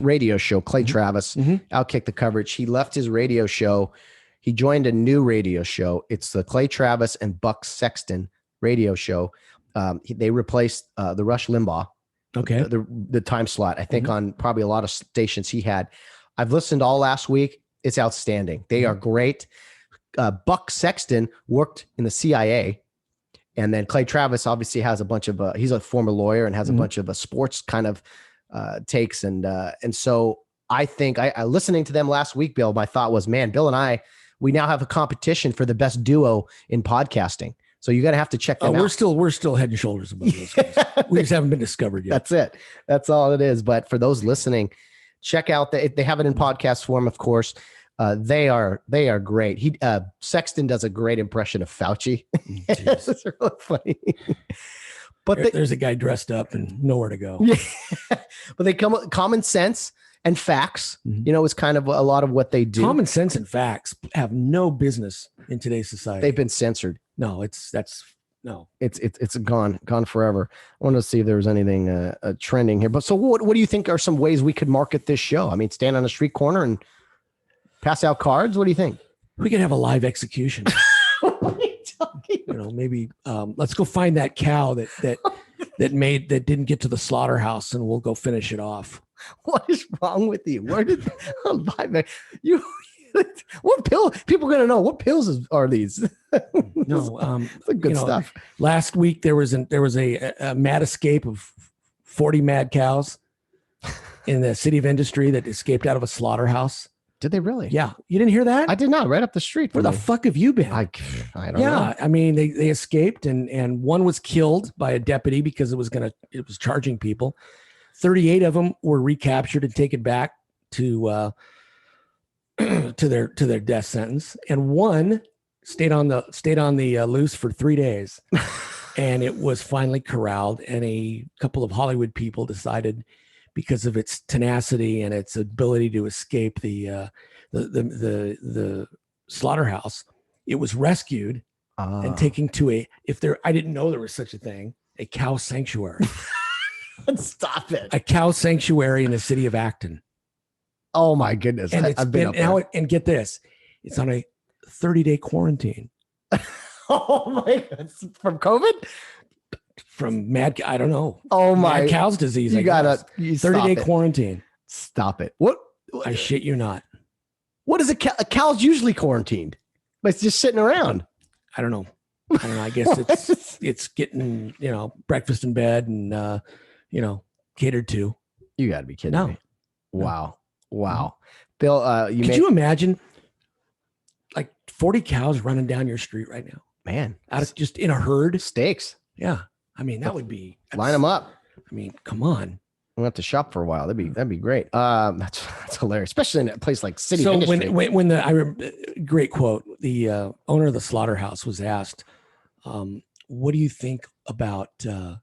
radio show, Clay Travis, Outkick the Coverage. He left his radio show. He joined a new radio show. It's the Clay Travis and Buck Sexton radio show. They replaced the Rush Limbaugh. Okay. The time slot, I think on probably a lot of stations he had. I've listened all last week. It's outstanding. They are great. Buck Sexton worked in the CIA. And then Clay Travis obviously has a bunch of, he's a former lawyer and has a bunch of sports kind of takes. And so I think I listening to them last week, Bill, my thought was, man, Bill and we now have a competition for the best duo in podcasting. So you're going to have to check them out. We're still head and shoulders above those guys. We just haven't been discovered yet. That's it. That's all it is. But for those listening, check out they have it in podcast form, of course. They are great. Sexton does a great impression of Fauci. It's really funny. But there's a guy dressed up and nowhere to go. Yeah. But they come common sense and facts, is kind of a lot of what they do. Common sense and facts have no business in today's society. They've been censored. No, it's gone forever. I want to see if there was anything trending here. But so what do you think are some ways we could market this show? I mean, stand on a street corner and pass out cards. What do you think? We could have a live execution. What are you talking about? Maybe let's go find that cow that didn't get to the slaughterhouse, and we'll go finish it off. What is wrong with you? Where did you? What pill? People are gonna know what pills are these? No, good stuff. Last week there was a mad escape of 40 mad cows in the city of Industry that escaped out of a slaughterhouse. Did they really? Yeah, you didn't hear that? I did not. Right up the street. Where the fuck have you been? I don't know. Yeah, I mean they escaped and one was killed by a deputy because it was charging people. 38 of them were recaptured and taken back to their death sentence, and one stayed on the loose for 3 days. And it was finally corralled, and a couple of Hollywood people decided, because of its tenacity and its ability to escape the slaughterhouse, it was rescued and taken to I didn't know there was such a thing, a cow sanctuary. Stop it. A cow sanctuary in the city of Acton. Oh my goodness. And I've been up there. and get this, it's on a 30-day quarantine. Oh my God. From COVID? From I don't know. Oh my. Mad cow's disease. You gotta 30-day quarantine. Stop it. What? I shit you not. What is a cow? A cow's usually quarantined. But it's just sitting around. I don't know. I guess it's getting, breakfast in bed and, catered to. You got to be kidding me. Wow. Bill, could you imagine like 40 cows running down your street right now? Man. Just in a herd? Steaks. Yeah. I mean, that would be. Line them up. I mean, come on. We'll have to shop for a while. That'd be great. That's hilarious, especially in a place like City of Industry. When I remember, great quote, the owner of the slaughterhouse was asked, what do you think about the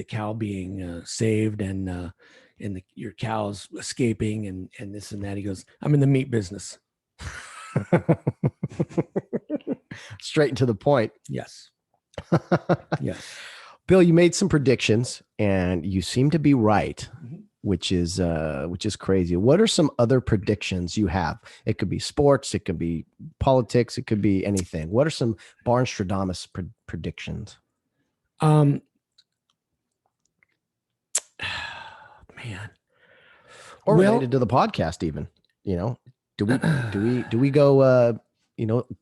cow being saved and your cows escaping and this and that? He goes, I'm in the meat business. Straight and to the point. Yes. Yes. Bill, you made some predictions and you seem to be right, which is crazy. What are some other predictions you have? It could be sports, it could be politics, it could be anything. What are some Barnestradamus predictions? Man, or related to the podcast, even. Do we go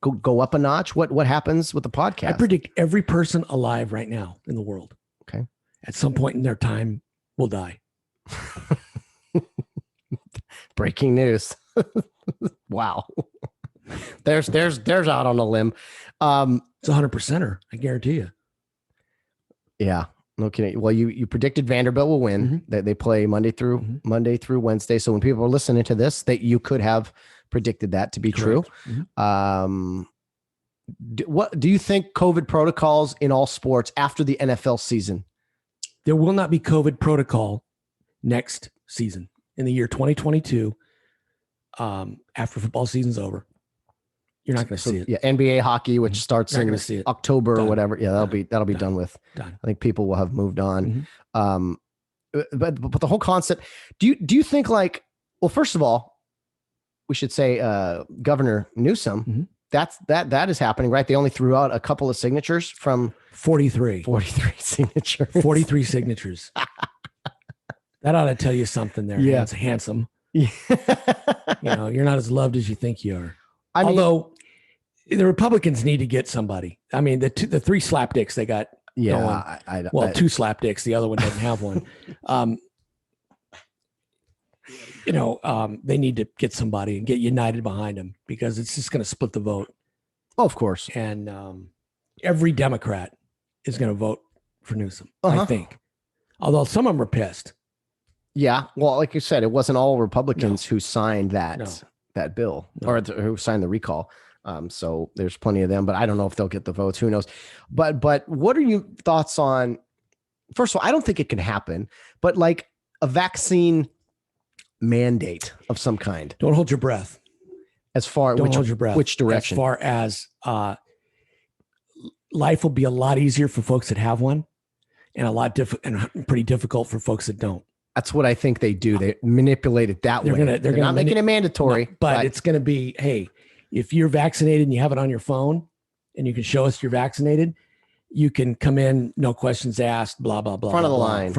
go up a notch? What happens with the podcast? I predict every person alive right now in the world, okay, at some point in their time will die. Breaking news. Wow. There's out on a limb. It's 100%er, I guarantee you. Yeah. No kidding. Well, you predicted Vanderbilt will win. They play Monday through Wednesday. So when people are listening to this, that you could have predicted that to be Correct. True. What do you think COVID protocols in all sports after the NFL season? There will not be COVID protocol next season in the year 2022. After football season's over, you're not going to see it. Yeah, NBA hockey, which starts in October or whatever. Yeah, that'll be done with. Done. I think people will have moved on. But the whole concept. Do you think like? Well, first of all, we should say Governor Newsom. That is happening, right? They only threw out a couple of signatures from 43 signatures. 43 signatures. That ought to tell you something there. Yeah. It's handsome. Yeah. You're not as loved as you think you are. Although the Republicans need to get somebody. I mean, the three slapdicks they got. Yeah. Two slapdicks. The other one doesn't have one. They need to get somebody and get united behind them because it's just going to split the vote. Oh, of course. And every Democrat is going to vote for Newsom, I think. Although some of them are pissed. Yeah. Well, like you said, it wasn't all Republicans who signed that bill or who signed the recall. So there's plenty of them, but I don't know if they'll get the votes. Who knows? But what are your thoughts on, first of all, I don't think it can happen, but like a vaccine mandate of some kind. Don't hold your breath. As far don't hold your breath. Which direction? As far as life will be a lot easier for folks that have one, and pretty difficult for folks that don't. That's what I think they do. They manipulate it that way. They're not making it mandatory, but it's going to be, hey, if you're vaccinated and you have it on your phone, and you can show us you're vaccinated, you can come in, no questions asked, blah blah blah. Front of the line.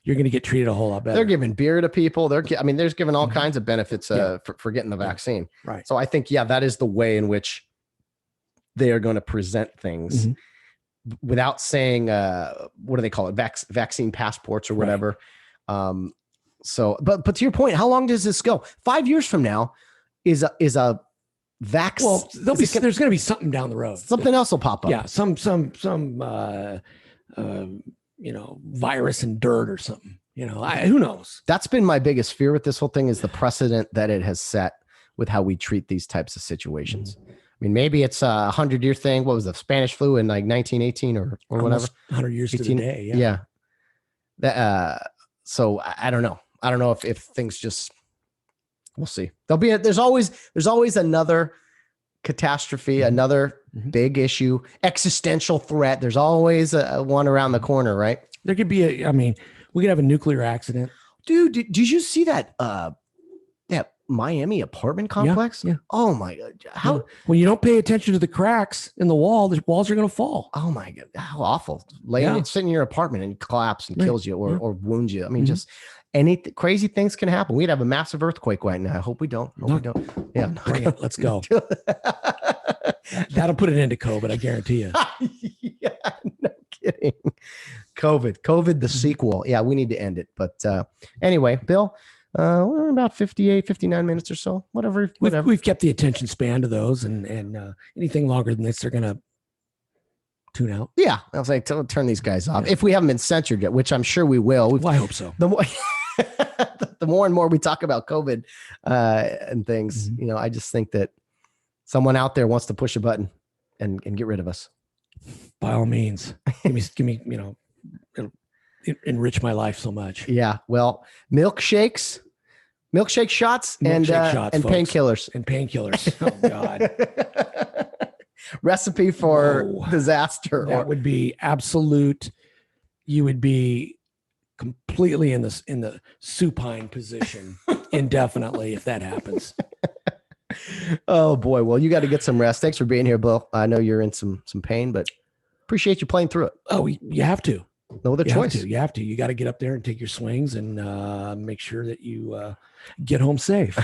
You're going to get treated a whole lot better. They're giving beer to people. There's giving all kinds of benefits for getting the vaccine. Right. So I think, that is the way in which they are going to present things without saying, what do they call it? Vaccine passports or whatever. Right. But to your point, how long does this go? 5 years from now is a vaccine. Well, there's going to be something down the road. Something else will pop up. Yeah. Some virus and dirt or something. Who knows? That's been my biggest fear with this whole thing is the precedent that it has set with how we treat these types of situations. I mean, maybe it's a 100-year thing. What was the Spanish flu in like 1918 or whatever? Almost 100 years to the day. Yeah. So I don't know. I don't know if things just, we'll see. There's always another catastrophe, another big issue, existential threat. There's always one around the corner, right? There could be we could have a nuclear accident. Dude, did you see that that Miami apartment complex? Yeah. Oh my God. How when you don't pay attention to the cracks in the wall, the walls are going to fall. Oh my God. How awful. Sitting in your apartment and collapse and kills you or wounds you. I mean, just crazy things can happen. We'd have a massive earthquake right now. I hope we don't. Yeah. Bring it. Let's go. That'll put an end to COVID. I guarantee you. Yeah, no kidding. COVID, the sequel. Yeah, we need to end it. But anyway, Bill, we're about 58, 59 minutes or so. Whatever. We've kept the attention span to those, and anything longer than this, they're going to tune out. Yeah, I was like, turn these guys off if we haven't been censored yet, which I'm sure we will. Well, I hope so. The more and more we talk about COVID and things, I just think that someone out there wants to push a button and get rid of us. By all means, give me, it'll enrich my life so much. Yeah. Well, milkshake shots and painkillers. And painkillers. Oh God. Recipe for disaster. That would be absolute. You would be completely in the supine position indefinitely if that happens. Oh boy. Well, you got to get some rest. Thanks for being here, Bill. I know you're in some pain, but appreciate you playing through it. Oh, you have to. No other choice. You have to. You got to get up there and take your swings and make sure that you get home safe.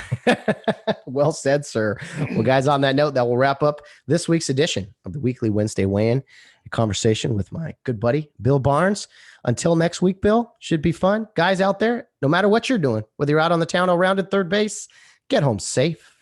Well said, sir. Well, guys, on that note, that will wrap up this week's edition of the Weekly Wednesday Weigh-In, a conversation with my good buddy, Bill Barnes. Until next week, Bill, should be fun. Guys out there, no matter what you're doing, whether you're out on the town or around at third base, get home safe.